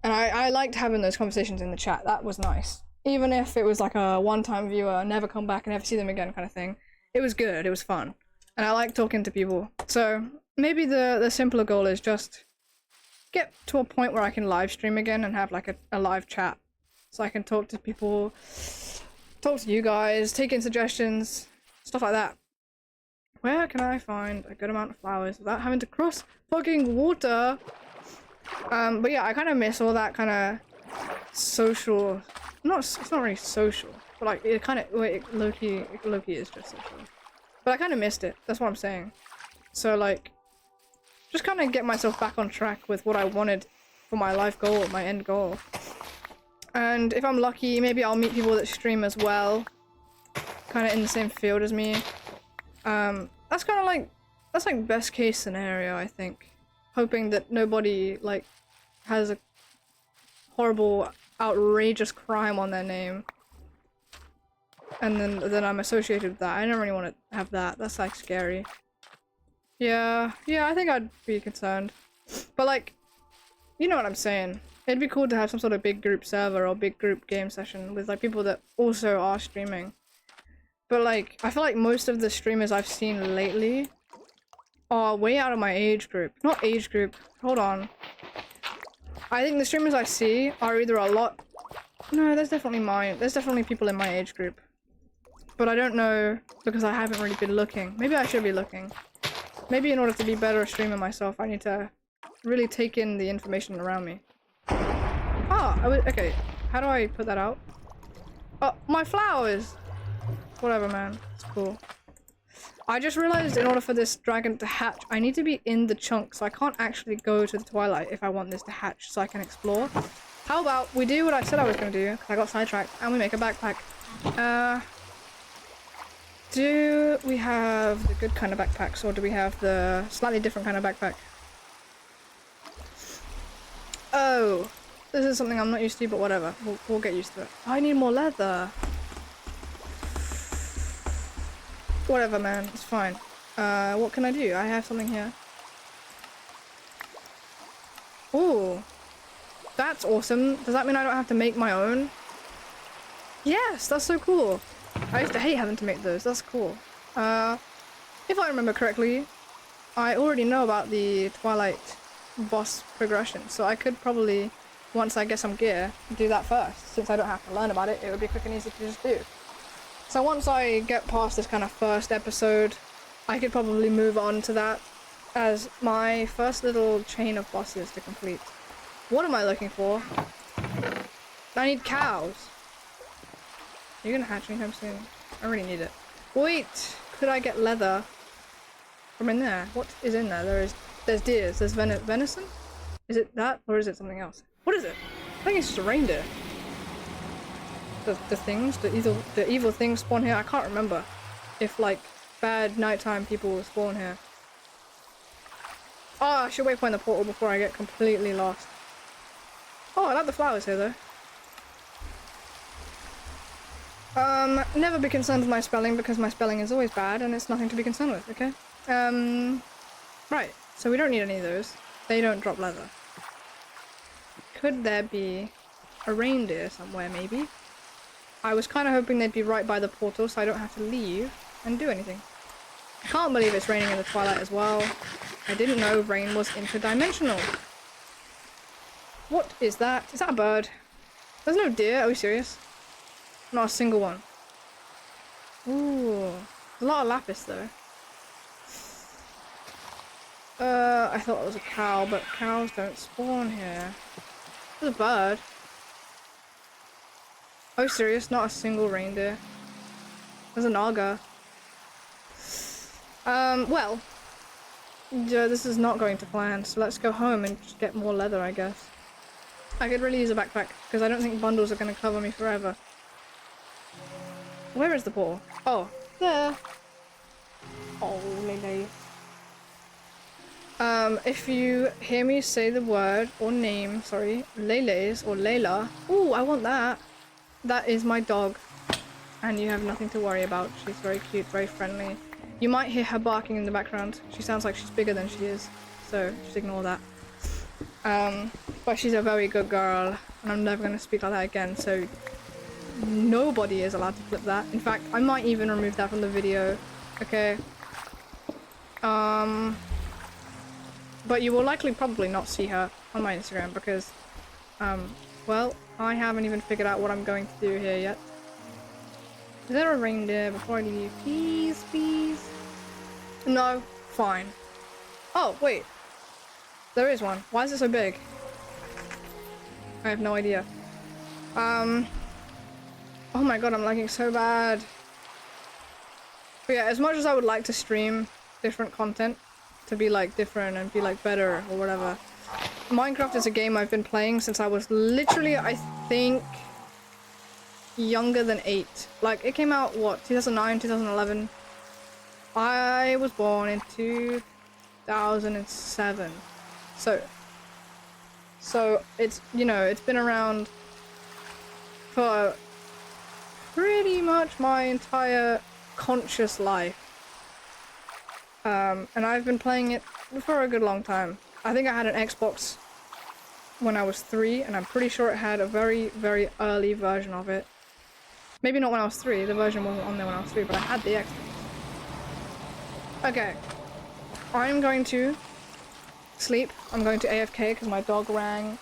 And I liked having those conversations in the chat. That was nice. Even if it was, like, a one-time viewer, never come back and never see them again kind of thing. It was good. It was fun. And I like talking to people. So maybe the simpler goal is just get to a point where I can live stream again and have, like, a live chat. So I can talk to people, talk to you guys, take in suggestions, stuff like that. Where can I find a good amount of flowers without having to cross fucking water? But yeah, I kind of miss all that kind of social, it's not really social, but, like, it kind of, low-key is just social. But I kind of missed it, that's what I'm saying. So, like, just kind of get myself back on track with what I wanted for my life goal, my end goal. And if I'm lucky, maybe I'll meet people that stream as well, kind of in the same field as me. That's kind of like, that's like best case scenario, I think. Hoping that nobody, like, has a horrible, outrageous crime on their name. And then I'm associated with that. I don't really want to have that. That's, like, scary. Yeah, I think I'd be concerned. But, like, you know what I'm saying. It'd be cool to have some sort of big group server or big group game session with, like, people that also are streaming. But, like, I feel like most of the streamers I've seen lately are way out of my age group. Not age group. Hold on. I think the streamers I see are either a lot... No, there's definitely people in my age group. But I don't know because I haven't really been looking. Maybe I should be looking. Maybe in order to be better a streamer myself, I need to really take in the information around me. Ah, okay. How do I put that out? Oh, my flowers! Whatever, man. It's cool. I just realized in order for this dragon to hatch, I need to be in the chunk, so I can't actually go to the twilight if I want this to hatch so I can explore. How about we do what I said I was going to do, because I got sidetracked, and we make a backpack. Do we have the good kind of backpacks, or do we have the slightly different kind of backpack? Oh, this is something I'm not used to, but whatever. We'll get used to it. I need more leather. Whatever, man. It's fine. What can I do? I have something here. Ooh. That's awesome. Does that mean I don't have to make my own? Yes, that's so cool. I used to hate having to make those. That's cool. If I remember correctly, I already know about the Twilight boss progression, so I could probably, once I get some gear, do that first. Since I don't have to learn about it, it would be quick and easy to just do. So once I get past this kind of first episode, I could probably move on to that as my first little chain of bosses to complete. What am I looking for? I need cows. Are you gonna hatch anytime soon? I really need it. Wait, could I get leather from in there? What is in there? There's deers. There's venison? Is it that, or is it something else? What is it? I think it's just a reindeer. The evil things spawn here. I can't remember if like bad nighttime people will spawn here. Oh, I should waypoint the portal before I get completely lost. Oh, I like the flowers here though. Never be concerned with my spelling because my spelling is always bad and it's nothing to be concerned with, okay? Right, so we don't need any of those. They don't drop leather. Could there be a reindeer somewhere, maybe? I was kind of hoping they'd be right by the portal so I don't have to leave and do anything. I can't believe it's raining in the twilight as well. I didn't know rain was interdimensional. What is that? Is that a bird? There's no deer, are we serious? Not a single one. Ooh, a lot of lapis though. I thought it was a cow, but cows don't spawn here. There's a bird. Oh, serious? Not a single reindeer. There's a naga. Well, this is not going to plan, so let's go home and just get more leather, I guess. I could really use a backpack, because I don't think bundles are going to cover me forever. Where is the portal? Oh, there. Oh, Lele. If you hear me say the word or name, sorry, Lele's or Layla. Ooh, I want that. That is my dog. And you have nothing to worry about. She's very cute, very friendly. You might hear her barking in the background. She sounds like she's bigger than she is. So just ignore that. But she's a very good girl. And I'm never going to speak like that again. So nobody is allowed to flip that. In fact, I might even remove that from the video. Okay. But you will likely probably not see her on my Instagram because, well, I haven't even figured out what I'm going to do here yet. Is there a reindeer before I leave? Please, please. No, fine. Oh, wait. There is one. Why is it so big? I have no idea. Oh my god, I'm lagging so bad. But yeah, as much as I would like to stream different content, to be like different and be like better or whatever, Minecraft is a game I've been playing since I was literally, I think, younger than 8. Like, it came out, what, 2009, 2011? I was born in 2007. So it's, you know, it's been around for pretty much my entire conscious life. And I've been playing it for a good long time. I think I had an Xbox when I was 3, and I'm pretty sure it had a very, very early version of it. Maybe not when I was 3, the version wasn't on there when I was 3, but I had the Xbox. Okay. I'm going to sleep. I'm going to AFK because my dog rang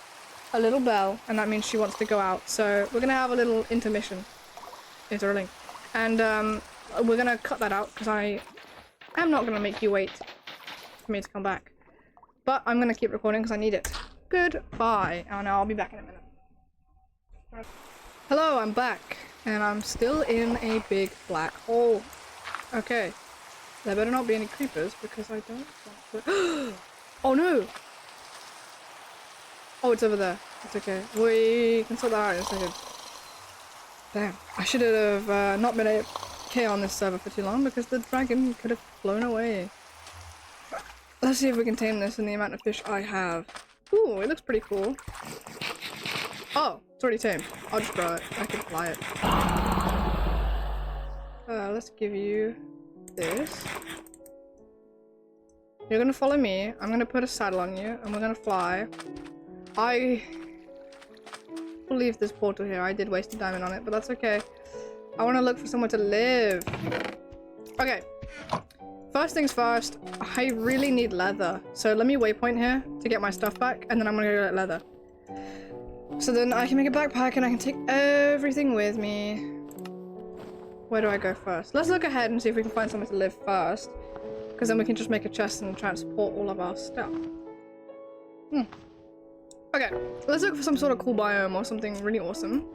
a little bell, and that means she wants to go out. So we're gonna have a little intermission. It's early. And we're gonna cut that out because I am not gonna make you wait for me to come back. But I'm gonna keep recording because I need it. Goodbye. Oh no, I'll be back in a minute. Hello, I'm back. And I'm still in a big black hole. Okay. There better not be any creepers because I don't want to. Oh no! Oh, it's over there. It's okay. We can sort that out in a second. Damn. I should have not been AFK on this server for too long because the dragon could have flown away. Let's see if we can tame this in the amount of fish I have. Ooh, it looks pretty cool. Oh, it's already tamed. I'll just grow it. I can fly it. Let's give you this. You're gonna follow me. I'm gonna put a saddle on you and we're gonna fly. I will leave this portal here. I did waste a diamond on it, but that's okay. I want to look for somewhere to live. Okay. First things first, I really need leather. So let me waypoint here to get my stuff back, and then I'm gonna go get leather. So then I can make a backpack and I can take everything with me. Where do I go first? Let's look ahead and see if we can find somewhere to live first. Because then we can just make a chest and transport all of our stuff. Okay, let's look for some sort of cool biome or something really awesome.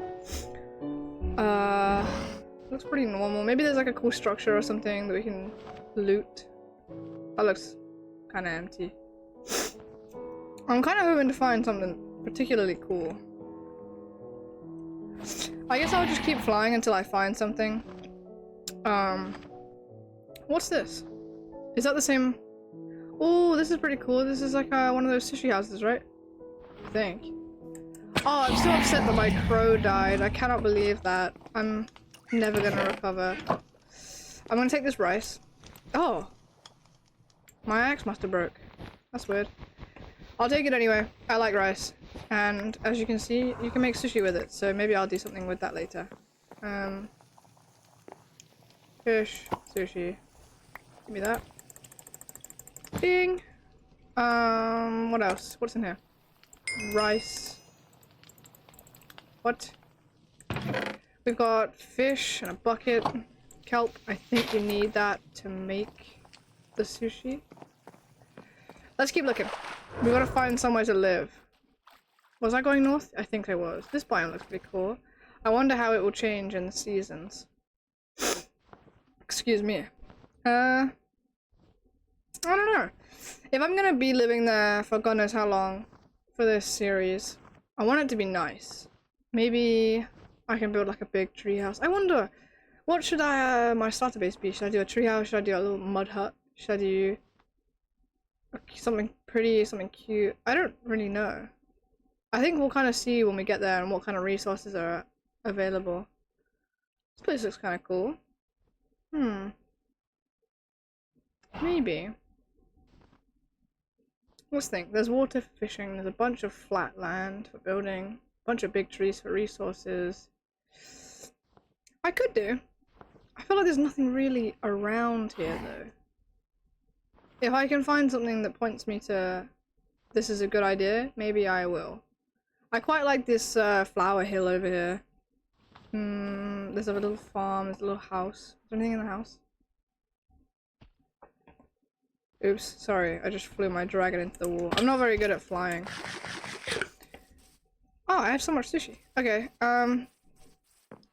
Looks pretty normal. Maybe there's like a cool structure or something that we can loot. That looks kind of empty. I'm kind of hoping to find something particularly cool. I guess I'll just keep flying until I find something. What's this? Is that the same? Oh, this is pretty cool. This is like one of those sushi houses, right? I think. Oh, I'm so upset that my crow died. I cannot believe that. I'm never gonna recover. I'm gonna take this rice. Oh. My axe must have broke. That's weird. I'll take it anyway. I like rice. And as you can see, you can make sushi with it. So maybe I'll do something with that later. Fish, sushi. Give me that. Bing! What else? What's in here? Rice. What? We've got fish and a bucket. Kelp. I think we need that to make the sushi. Let's keep looking. We gotta find somewhere to live. Was I going north? I think I was. This biome looks pretty cool. I wonder how it will change in the seasons. Excuse me. I don't know. If I'm gonna be living there for God knows how long for this series, I want it to be nice. Maybe I can build like a big treehouse. I wonder, what should my starter base be? Should I do a treehouse? Should I do a little mud hut? Should I do something pretty, something cute? I don't really know. I think we'll kind of see when we get there and what kind of resources are available. This place looks kind of cool. Maybe. Let's think. There's water for fishing, there's a bunch of flat land for building, a bunch of big trees for resources. I could do. I feel like there's nothing really around here though. If I can find something that points me to this is a good idea, maybe I will. I quite like this flower hill over here. There's a little farm, there's a little house. Is there anything in the house? Oops, sorry, I just flew my dragon into the wall. I'm not very good at flying. Oh, I have so much sushi. Okay,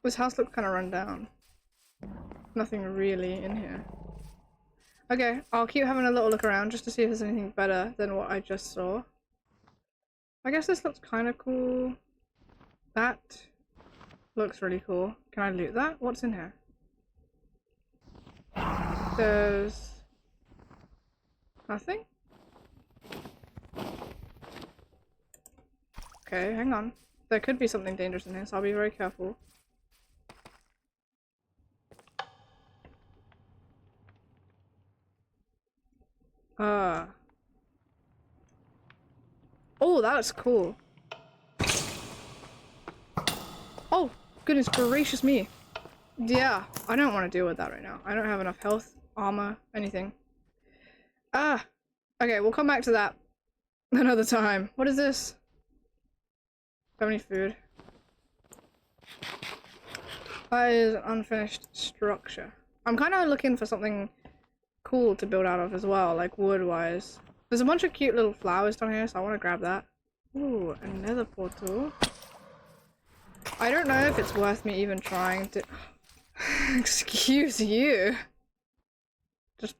this house looks kind of run down. Nothing really in here. Okay, I'll keep having a little look around just to see if there's anything better than what I just saw. I guess this looks kind of cool. That looks really cool. Can I loot that? What's in here? There's nothing? Okay, hang on. There could be something dangerous in here, so I'll be very careful. Oh, that's cool. Oh, goodness gracious me. Yeah, I don't want to deal with that right now. I don't have enough health, armor, anything. Okay, we'll come back to that another time. What is this? Do I have any food? That is an unfinished structure. I'm kind of looking for something cool to build out of as well, like wood-wise. There's a bunch of cute little flowers down here, so I want to grab that. Ooh, another portal. I don't know if it's worth me even trying to... Excuse you. Just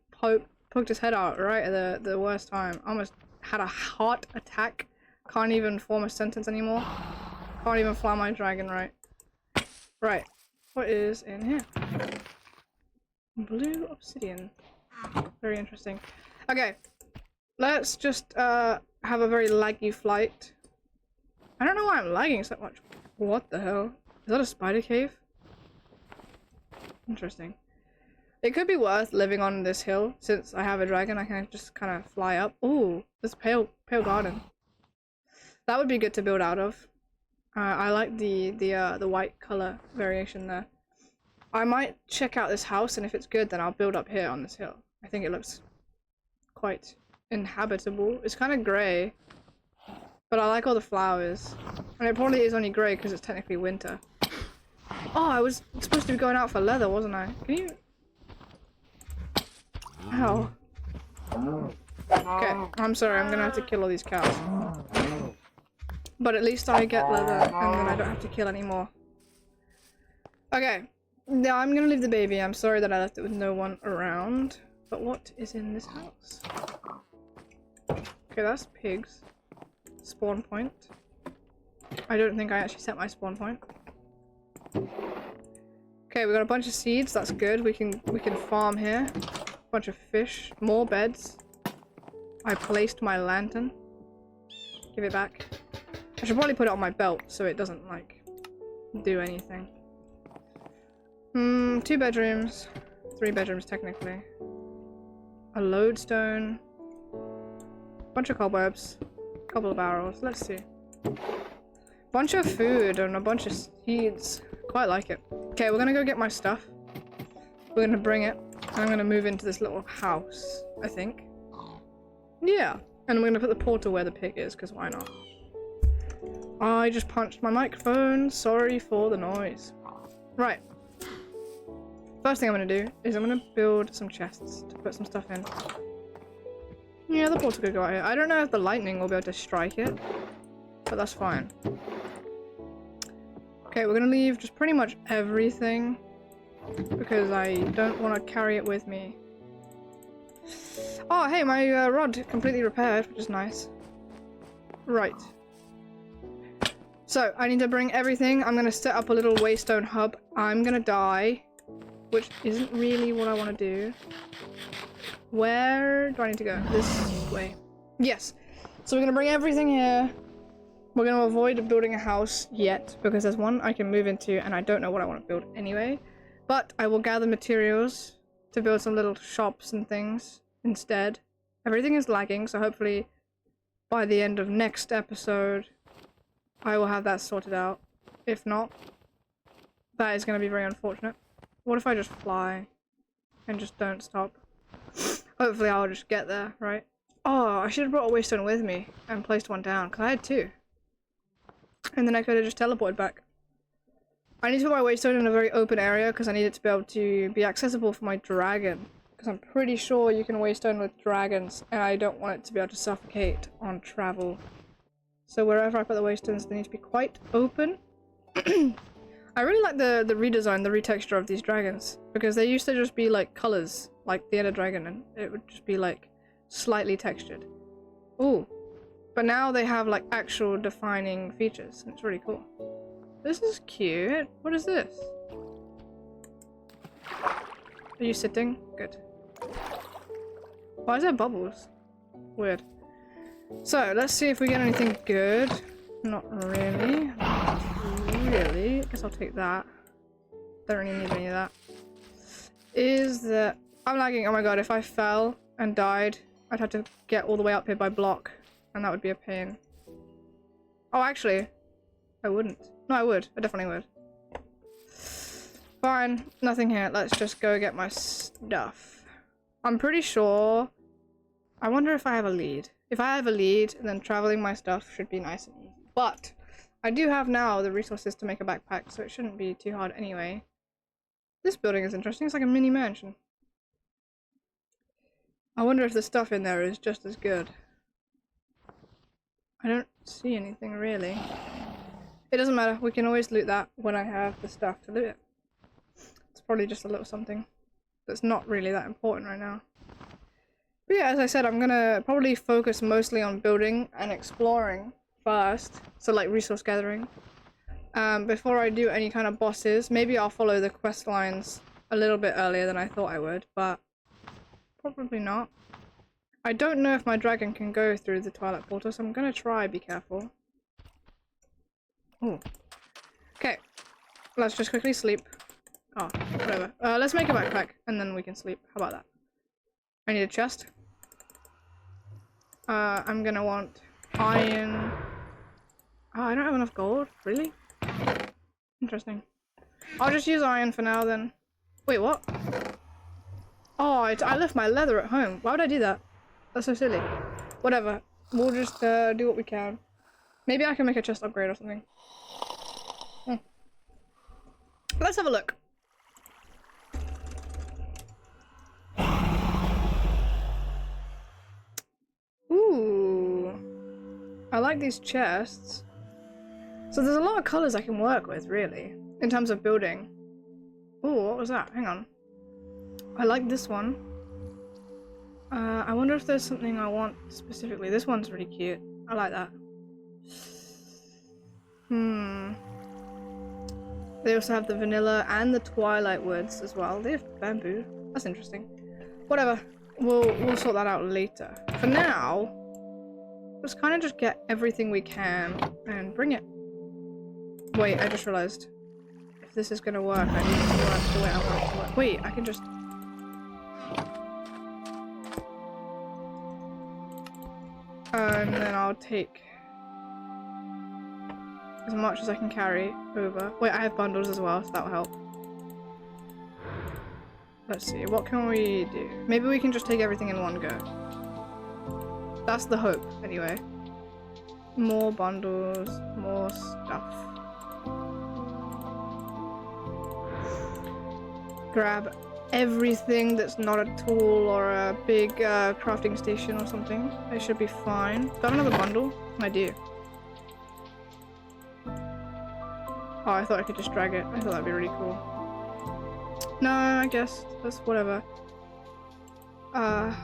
poked his head out right at the worst time. Almost had a heart attack. Can't even form a sentence anymore. Can't even fly my dragon right. Right. What is in here? Blue obsidian. Very interesting. Okay. Let's just have a very laggy flight. I don't know why I'm lagging so much. What the hell? Is that a spider cave? Interesting. It could be worth living on this hill. Since I have a dragon, I can just kind of fly up. Ooh, this pale garden. That would be good to build out of. I like the white color variation there. I might check out this house, and if it's good, then I'll build up here on this hill. I think it looks quite inhabitable. It's kind of grey, but I like all the flowers. And it probably is only grey because it's technically winter. Oh, I was supposed to be going out for leather, wasn't I? Can you... Ow. Okay, I'm sorry, I'm gonna have to kill all these cows. But at least I get leather, and then I don't have to kill anymore. Okay, now I'm gonna leave the baby. I'm sorry that I left it with no one around. But what is in this house? Okay, that's pigs. Spawn point. I don't think I actually set my spawn point. Okay, we got a bunch of seeds. That's good. We can farm here. Bunch of fish. More beds. I placed my lantern. Give it back. I should probably put it on my belt so it doesn't like do anything. 2 bedrooms. 3 bedrooms technically. A lodestone. Bunch of cobwebs. Couple of barrels. Let's see. Bunch of food and a bunch of seeds. Quite like it. Okay, we're gonna go get my stuff. We're gonna bring it. And I'm gonna move into this little house, I think. Yeah. And we're gonna put the portal where the pig is, because why not? I just punched my microphone. Sorry for the noise. Right. First thing I'm gonna do is I'm gonna build some chests to put some stuff in. Yeah, the portal could go out here. I don't know if the lightning will be able to strike it, but that's fine. Okay, we're gonna leave just pretty much everything because I don't want to carry it with me. Oh, hey, my rod completely repaired, which is nice. Right. So, I need to bring everything. I'm gonna set up a little waystone hub. I'm gonna die, which isn't really what I want to do. Where do I need to go? This way. Yes. So we're gonna bring everything here. We're gonna avoid building a house yet, because there's one I can move into and I don't know what I want to build anyway. But I will gather materials to build some little shops and things instead. Everything is lagging, so hopefully by the end of next episode I will have that sorted out. If not, that is going to be very unfortunate. What if I just fly and just don't stop? Hopefully I'll just get there, right? Oh, I should have brought a waystone with me and placed one down, because I had 2. And then I could have just teleported back. I need to put my waystone in a very open area because I need it to be able to be accessible for my dragon. Because I'm pretty sure you can waystone with dragons, and I don't want it to be able to suffocate on travel. So wherever I put the waystones, they need to be quite open. I really like the redesign, the retexture of these dragons, because they used to just be like colors, like the Ender Dragon, and it would just be like slightly textured. Ooh. But now they have like actual defining features, and it's really cool. This is cute. What is this? Are you sitting? Good. Why is there bubbles? Weird. So, let's see if we get anything good. Not really. Not really. I guess I'll take that. Don't really need any of that. Is that... I'm lagging. Oh my god, if I fell and died, I'd have to get all the way up here by block. And that would be a pain. Oh, actually, I wouldn't. No, I would. I definitely would. Fine. Nothing here. Let's just go get my stuff. I'm pretty sure... I wonder if I have a lead. If I have a lead, then traveling my stuff should be nice and easy. But I do have now the resources to make a backpack, so it shouldn't be too hard anyway. This building is interesting. It's like a mini mansion. I wonder if the stuff in there is just as good. I don't see anything really. It doesn't matter. We can always loot that when I have the stuff to loot it. It's probably just a little something that's not really that important right now. But yeah, as I said, I'm gonna probably focus mostly on building and exploring first. So like resource gathering. Before I do any kind of bosses. Maybe I'll follow the quest lines a little bit earlier than I thought I would, but probably not. I don't know if my dragon can go through the Twilight Portal, so I'm gonna try. Be careful. Ooh. Okay, let's just quickly sleep. Oh, whatever. Let's make a backpack, and then we can sleep. How about that? I need a chest. I'm gonna want iron. Oh, I don't have enough gold. Really? Interesting. I'll just use iron for now then. Wait, what? Oh, I left my leather at home. Why would I do that? That's so silly. Whatever. We'll just do what we can. Maybe I can make a chest upgrade or something. Let's have a look. Ooh. I like these chests. So there's a lot of colors I can work with, really, in terms of building. Ooh, what was that? Hang on. I like this one. I wonder if there's something I want specifically. This one's really cute. I like that. They also have the vanilla and the twilight woods as well. They have bamboo. That's interesting. Whatever. We'll sort that out later. For now, let's kind of just get everything we can and bring it. Wait, I just realized. If this is gonna work, I need to work the way I want it to work. Wait, I can just... and then I'll take as much as I can carry over. Wait, I have bundles as well, so that'll help. Let's see, what can we do? Maybe we can just take everything in one go. That's the hope, anyway. More bundles, more stuff. Grab everything that's not a tool or a big crafting station or something. It should be fine. Do I have another bundle? I do. Oh, I thought I could just drag it. I thought that'd be really cool. No, I guess that's whatever. I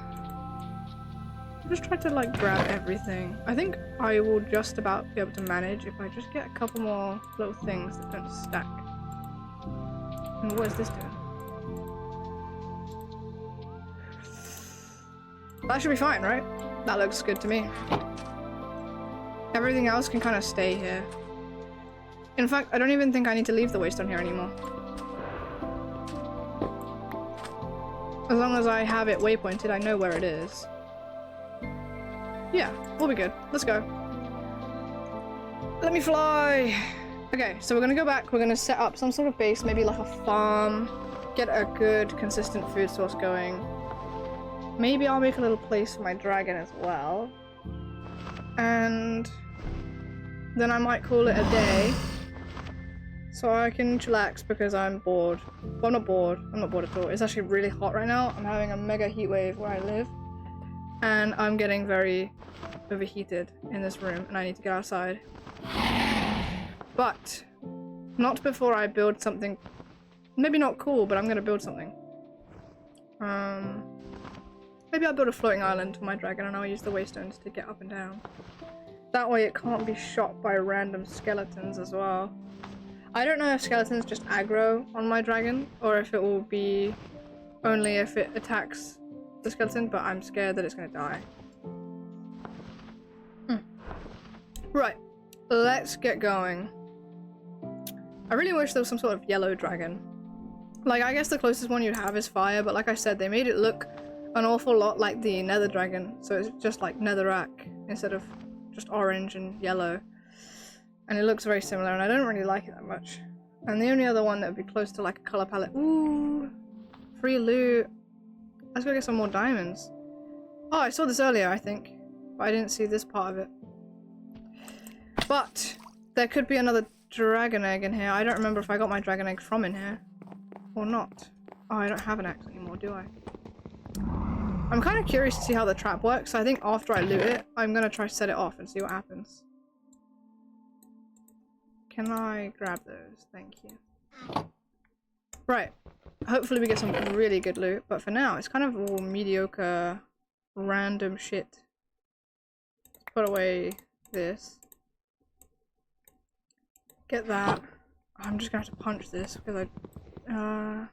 just tried to like grab everything. I think I will just about be able to manage if I just get a couple more little things that don't stack. And what is this doing? That should be fine, right? That looks good to me. Everything else can kind of stay here. In fact, I don't even think I need to leave the waystone here anymore. As long as I have it waypointed, I know where it is. Yeah, we'll be good. Let's go. Let me fly! Okay, so we're gonna go back. We're gonna set up some sort of base, maybe like a farm. Get a good, consistent food source going. Maybe I'll make a little place for my dragon as well. And then I might call it a day. So I can chillax because I'm bored. Well, I'm not bored. I'm not bored at all. It's actually really hot right now. I'm having a mega heat wave where I live. And I'm getting very overheated in this room and I need to get outside. But not before I build something. Maybe not cool, but I'm gonna build something. Maybe I'll build a floating island for my dragon and I'll use the waystones to get up and down. That way it can't be shot by random skeletons as well. I don't know if skeletons just aggro on my dragon or if it will be only if it attacks the skeleton, but I'm scared that it's gonna die. Right, let's get going. I really wish there was some sort of yellow dragon. Like, I guess the closest one you'd have is fire, but like I said, they made it look an awful lot like the nether dragon, so it's just like netherrack instead of just orange and yellow. And it looks very similar, and I don't really like it that much. And the only other one that would be close to like a color palette. Ooh, free loot. Let's go get some more diamonds. Oh, I saw this earlier, I think, but I didn't see this part of it. But there could be another dragon egg in here. I don't remember if I got my dragon egg from in here or not. Oh, I don't have an axe anymore, do I? I'm kind of curious to see how the trap works. So I think after I loot it, I'm gonna try to set it off and see what happens. Can I grab those? Thank you. Right. Hopefully we get some really good loot, but for now it's kind of all mediocre random shit. Let's put away this. Get that. I'm just gonna have to punch this because there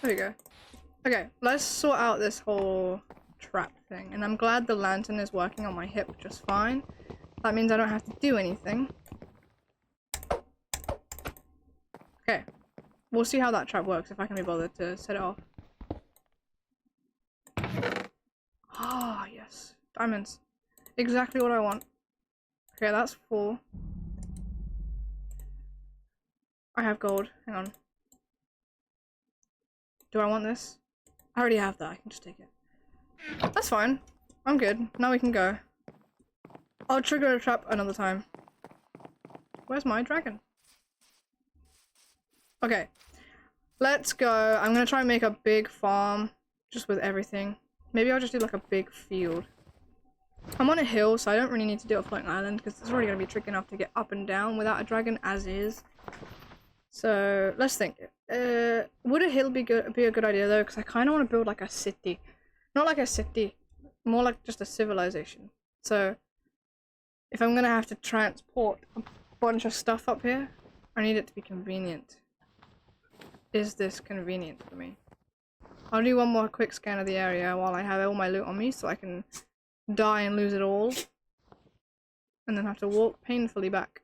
we go. Okay, let's sort out this whole trap thing. And I'm glad the lantern is working on my hip just fine. That means I don't have to do anything. Okay. We'll see how that trap works if I can be bothered to set it off. Ah, yes. Diamonds. Exactly what I want. Okay, that's full. I have gold. Hang on. Do I want this? I already have that. I can just take it. That's fine. I'm good. Now we can go. I'll trigger a trap another time. Where's my dragon? Okay. Let's go. I'm gonna try and make a big farm just with everything. Maybe I'll just do like a big field. I'm on a hill, so I don't really need to do a floating island because it's already gonna be tricky enough to get up and down without a dragon as is. So let's think. Would a hill be a good idea though? Because I kind of want to build like a city, not like a city, more like just a civilization. So if I'm gonna have to transport a bunch of stuff up here, I need it to be convenient. Is this convenient for me? I'll do one more quick scan of the area while I have all my loot on me, so I can die and lose it all, and then have to walk painfully back.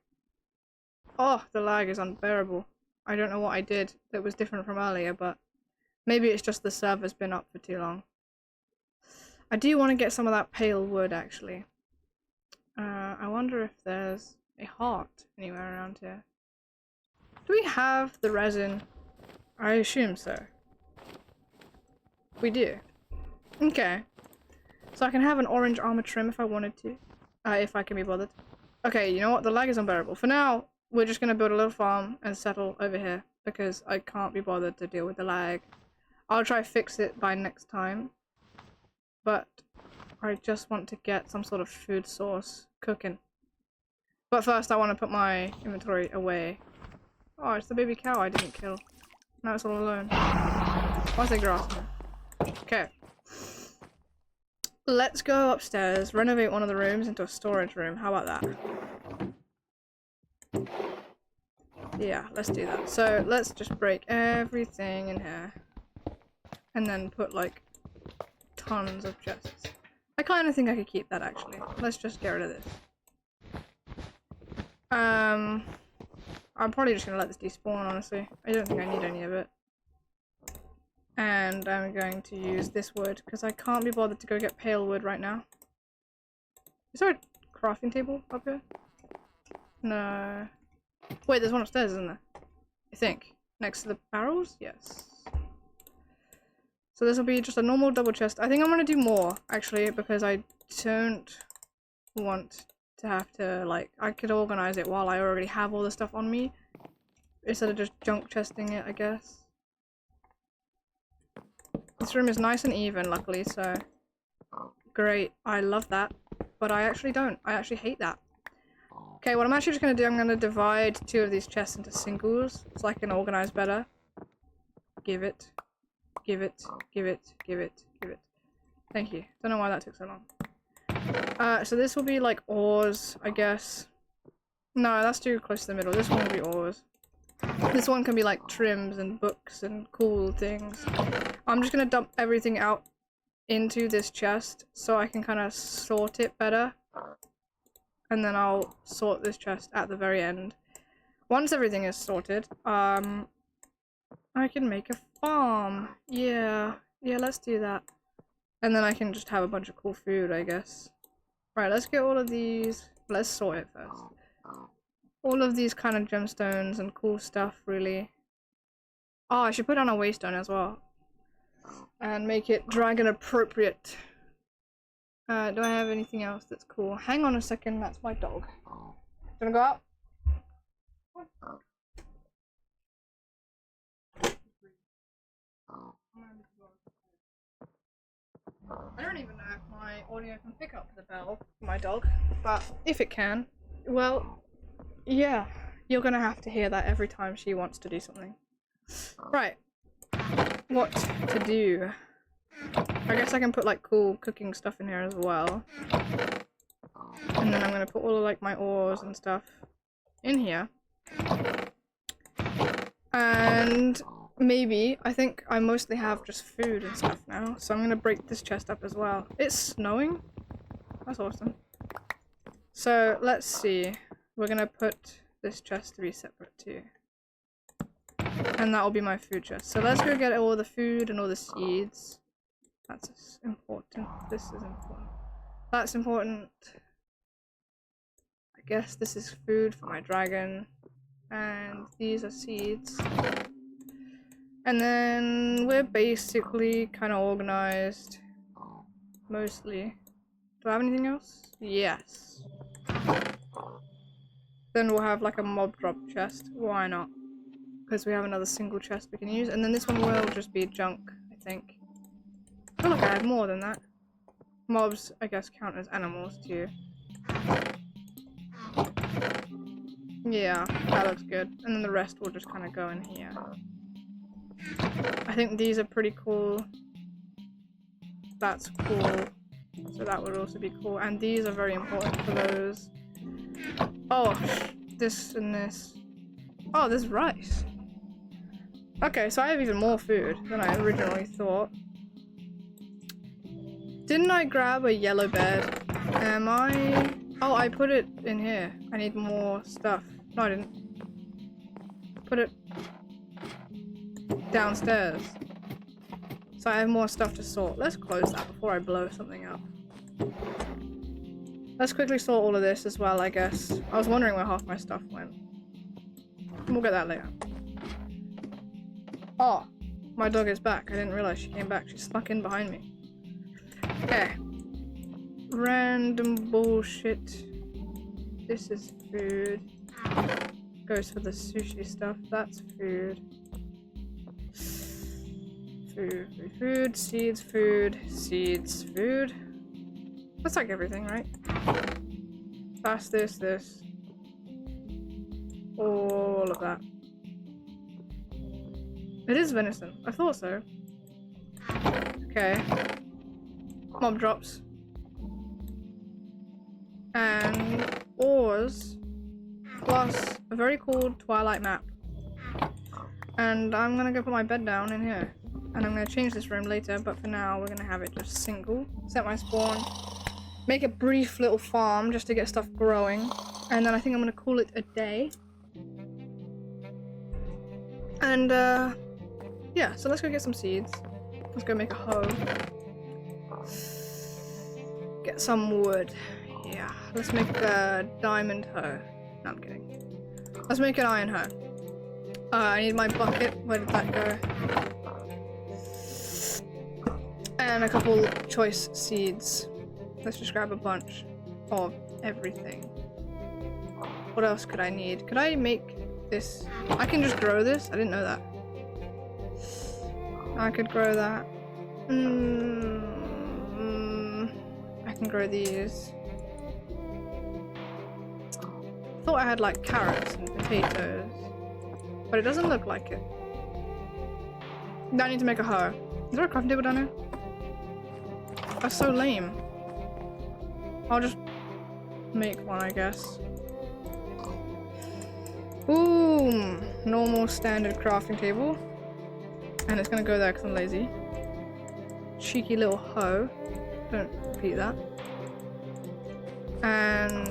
Oh, the lag is unbearable. I don't know what I did that was different from earlier, but maybe it's just the server's been up for too long. I do want to get some of that pale wood, actually. I wonder if there's a heart anywhere around here. Do we have the resin? I assume so. We do. Okay. So I can have an orange armor trim if I wanted to. If I can be bothered. Okay, you know what? The lag is unbearable. For now, we're just gonna build a little farm and settle over here because I can't be bothered to deal with the lag. I'll try fix it by next time. But I just want to get some sort of food source cooking. But first I want to put my inventory away. Oh, it's the baby cow I didn't kill. Now it's all alone. Why's there grass in there? Okay. Let's go upstairs, renovate one of the rooms into a storage room. How about that? Yeah, let's do that. So let's just break everything in here. And then put like tons of chests. I kind of think I could keep that actually. Let's just get rid of this. I'm probably just gonna let this despawn, honestly. I don't think I need any of it. And I'm going to use this wood because I can't be bothered to go get pale wood right now. Is there a crafting table up here? No. Wait, there's one upstairs, isn't there? I think. Next to the barrels? Yes. So this will be just a normal double chest. I think I'm gonna do more, actually, because I don't want to have to, like, I could organize it while I already have all the stuff on me. Instead of just junk chesting it, I guess. This room is nice and even, luckily, so great. I love that. But I actually don't. I actually hate that. Okay, what I'm actually just going to do, I'm going to divide two of these chests into singles so I can organize better. Give it. Give it. Give it. Give it. Give it. Thank you. Don't know why that took so long. So this will be like ores, I guess. No, that's too close to the middle. This one will be ores. This one can be like trims and books and cool things. I'm just gonna dump everything out into this chest so I can kind of sort it better. And then I'll sort this chest at the very end. Once everything is sorted, I can make a farm. Yeah, let's do that. And then I can just have a bunch of cool food, I guess. Right, let's get all of these. Let's sort it first. All of these kind of gemstones and cool stuff, really. Oh, I should put on a waystone as well. And make it dragon appropriate. Do I have anything else that's cool? Hang on a second, that's my dog. Do you wanna go out? I don't even know if my audio can pick up the bell for my dog, but if it can, well, yeah, you're gonna have to hear that every time she wants to do something. Right, what to do? I guess I can put like cool cooking stuff in here as well. And then I'm gonna put all of like my ores and stuff in here. And maybe, I think I mostly have just food and stuff now, so I'm gonna break this chest up as well. It's snowing? That's awesome. So let's see. We're gonna put this chest to be separate too. And that will be my food chest. So let's go get all the food and all the seeds. That's important. This is important. That's important. I guess this is food for my dragon. And these are seeds. And then we're basically kind of organized. Mostly. Do I have anything else? Yes. Then we'll have like a mob drop chest. Why not? Because we have another single chest we can use. And then this one will just be junk, I think. I feel like I had more than that. Mobs, I guess, count as animals too. Yeah, that looks good. And then the rest will just kind of go in here. I think these are pretty cool. That's cool. So that would also be cool. And these are very important for those. Oh, this and this. Oh, there's rice. Okay, so I have even more food than I originally thought. Didn't I grab a yellow bed? Am I... Oh, I put it in here. I need more stuff. No, I didn't. Put it downstairs. So I have more stuff to sort. Let's close that before I blow something up. Let's quickly sort all of this as well, I guess. I was wondering where half my stuff went. We'll get that later. Oh, my dog is back. I didn't realize she came back. She snuck in behind me. Okay. Random bullshit. This is food. Goes for the sushi stuff. That's food. Food, seeds, food, seeds, food. That's like everything, right? That's this. All of that. It is venison. I thought so. Okay. Mob drops. And ores. Plus a very cool Twilight map. And I'm gonna go put my bed down in here. And I'm gonna change this room later, but for now we're gonna have it just single. Set my spawn. Make a brief little farm just to get stuff growing. And then I think I'm gonna call it a day. And yeah, so let's go get some seeds. Let's go make a hoe. Get some wood. Yeah, let's make a diamond hoe. No, I'm kidding. Let's make an iron hoe. I need my bucket. Where did that go? And a couple choice seeds. Let's just grab a bunch of everything. What else could I need? Could I make this? I can just grow this? I didn't know that. I could grow that. I can grow these. I thought I had like carrots and potatoes. But it doesn't look like it. Now I need to make a hoe. Is there a crafting table down here? That's so lame. I'll just make one, I guess. Boom! Normal standard crafting table. And it's gonna go there because I'm lazy. Cheeky little hoe. Don't repeat that. And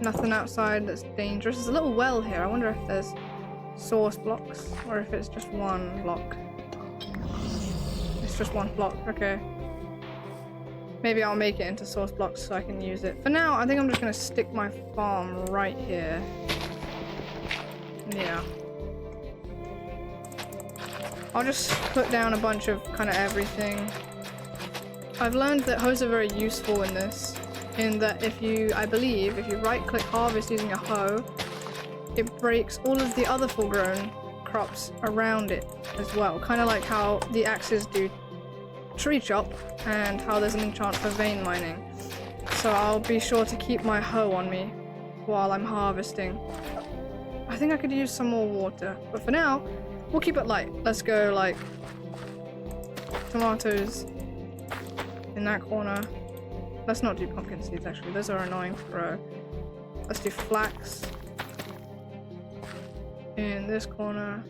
nothing outside that's dangerous. There's a little well here. I wonder if there's source blocks or if it's just one block. It's just one block, okay. Maybe I'll make it into source blocks so I can use it. For now, I think I'm just gonna stick my farm right here. Yeah. I'll just put down a bunch of kind of everything. I've learned that hoes are very useful in this. In that I believe, if you right-click harvest using a hoe, it breaks all of the other full-grown crops around it as well. Kind of like how the axes do tree chop and how there's an enchant for vein mining. So I'll be sure to keep my hoe on me while I'm harvesting. I think I could use some more water, but for now, we'll keep it light. Let's go like tomatoes in that corner. Let's not do pumpkin seeds actually, those are annoying to grow. Let's do flax in this corner.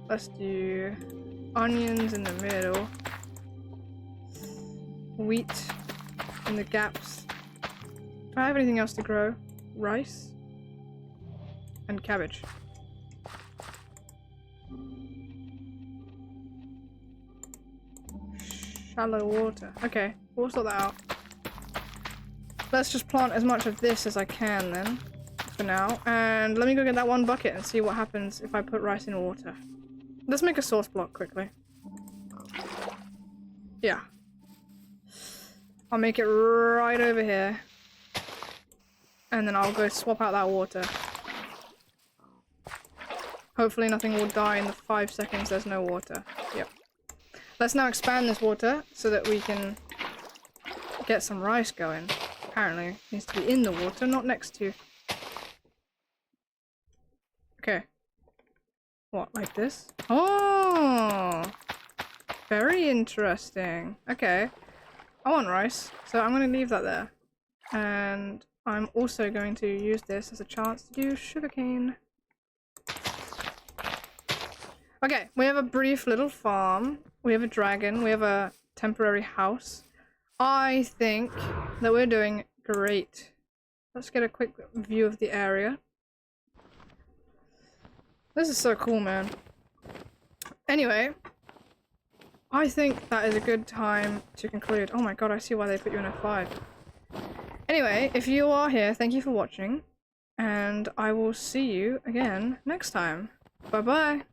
Let's do onions in the middle. Wheat in the gaps. Do I have anything else to grow? Rice and cabbage. Shallow water. Okay, we'll sort that out. Let's just plant as much of this as I can then, for now. And let me go get that one bucket and see what happens if I put rice in water. Let's make a source block quickly. Yeah. I'll make it right over here. And then I'll go swap out that water. Hopefully nothing will die in the 5 seconds there's no water. Yep. Let's now expand this water so that we can get some rice going. Apparently, it needs to be in the water, not next to. Okay. What, like this? Oh! Very interesting. Okay. I want rice, so I'm going to leave that there. And I'm also going to use this as a chance to do sugarcane. Okay, we have a brief little farm. We have a dragon. We have a temporary house. I think that we're doing great. Let's get a quick view of the area. This is so cool, man. Anyway, I think that is a good time to conclude. Oh my god, I see why they put you in F5. Anyway, if you are here, thank you for watching. And I will see you again next time. Bye-bye.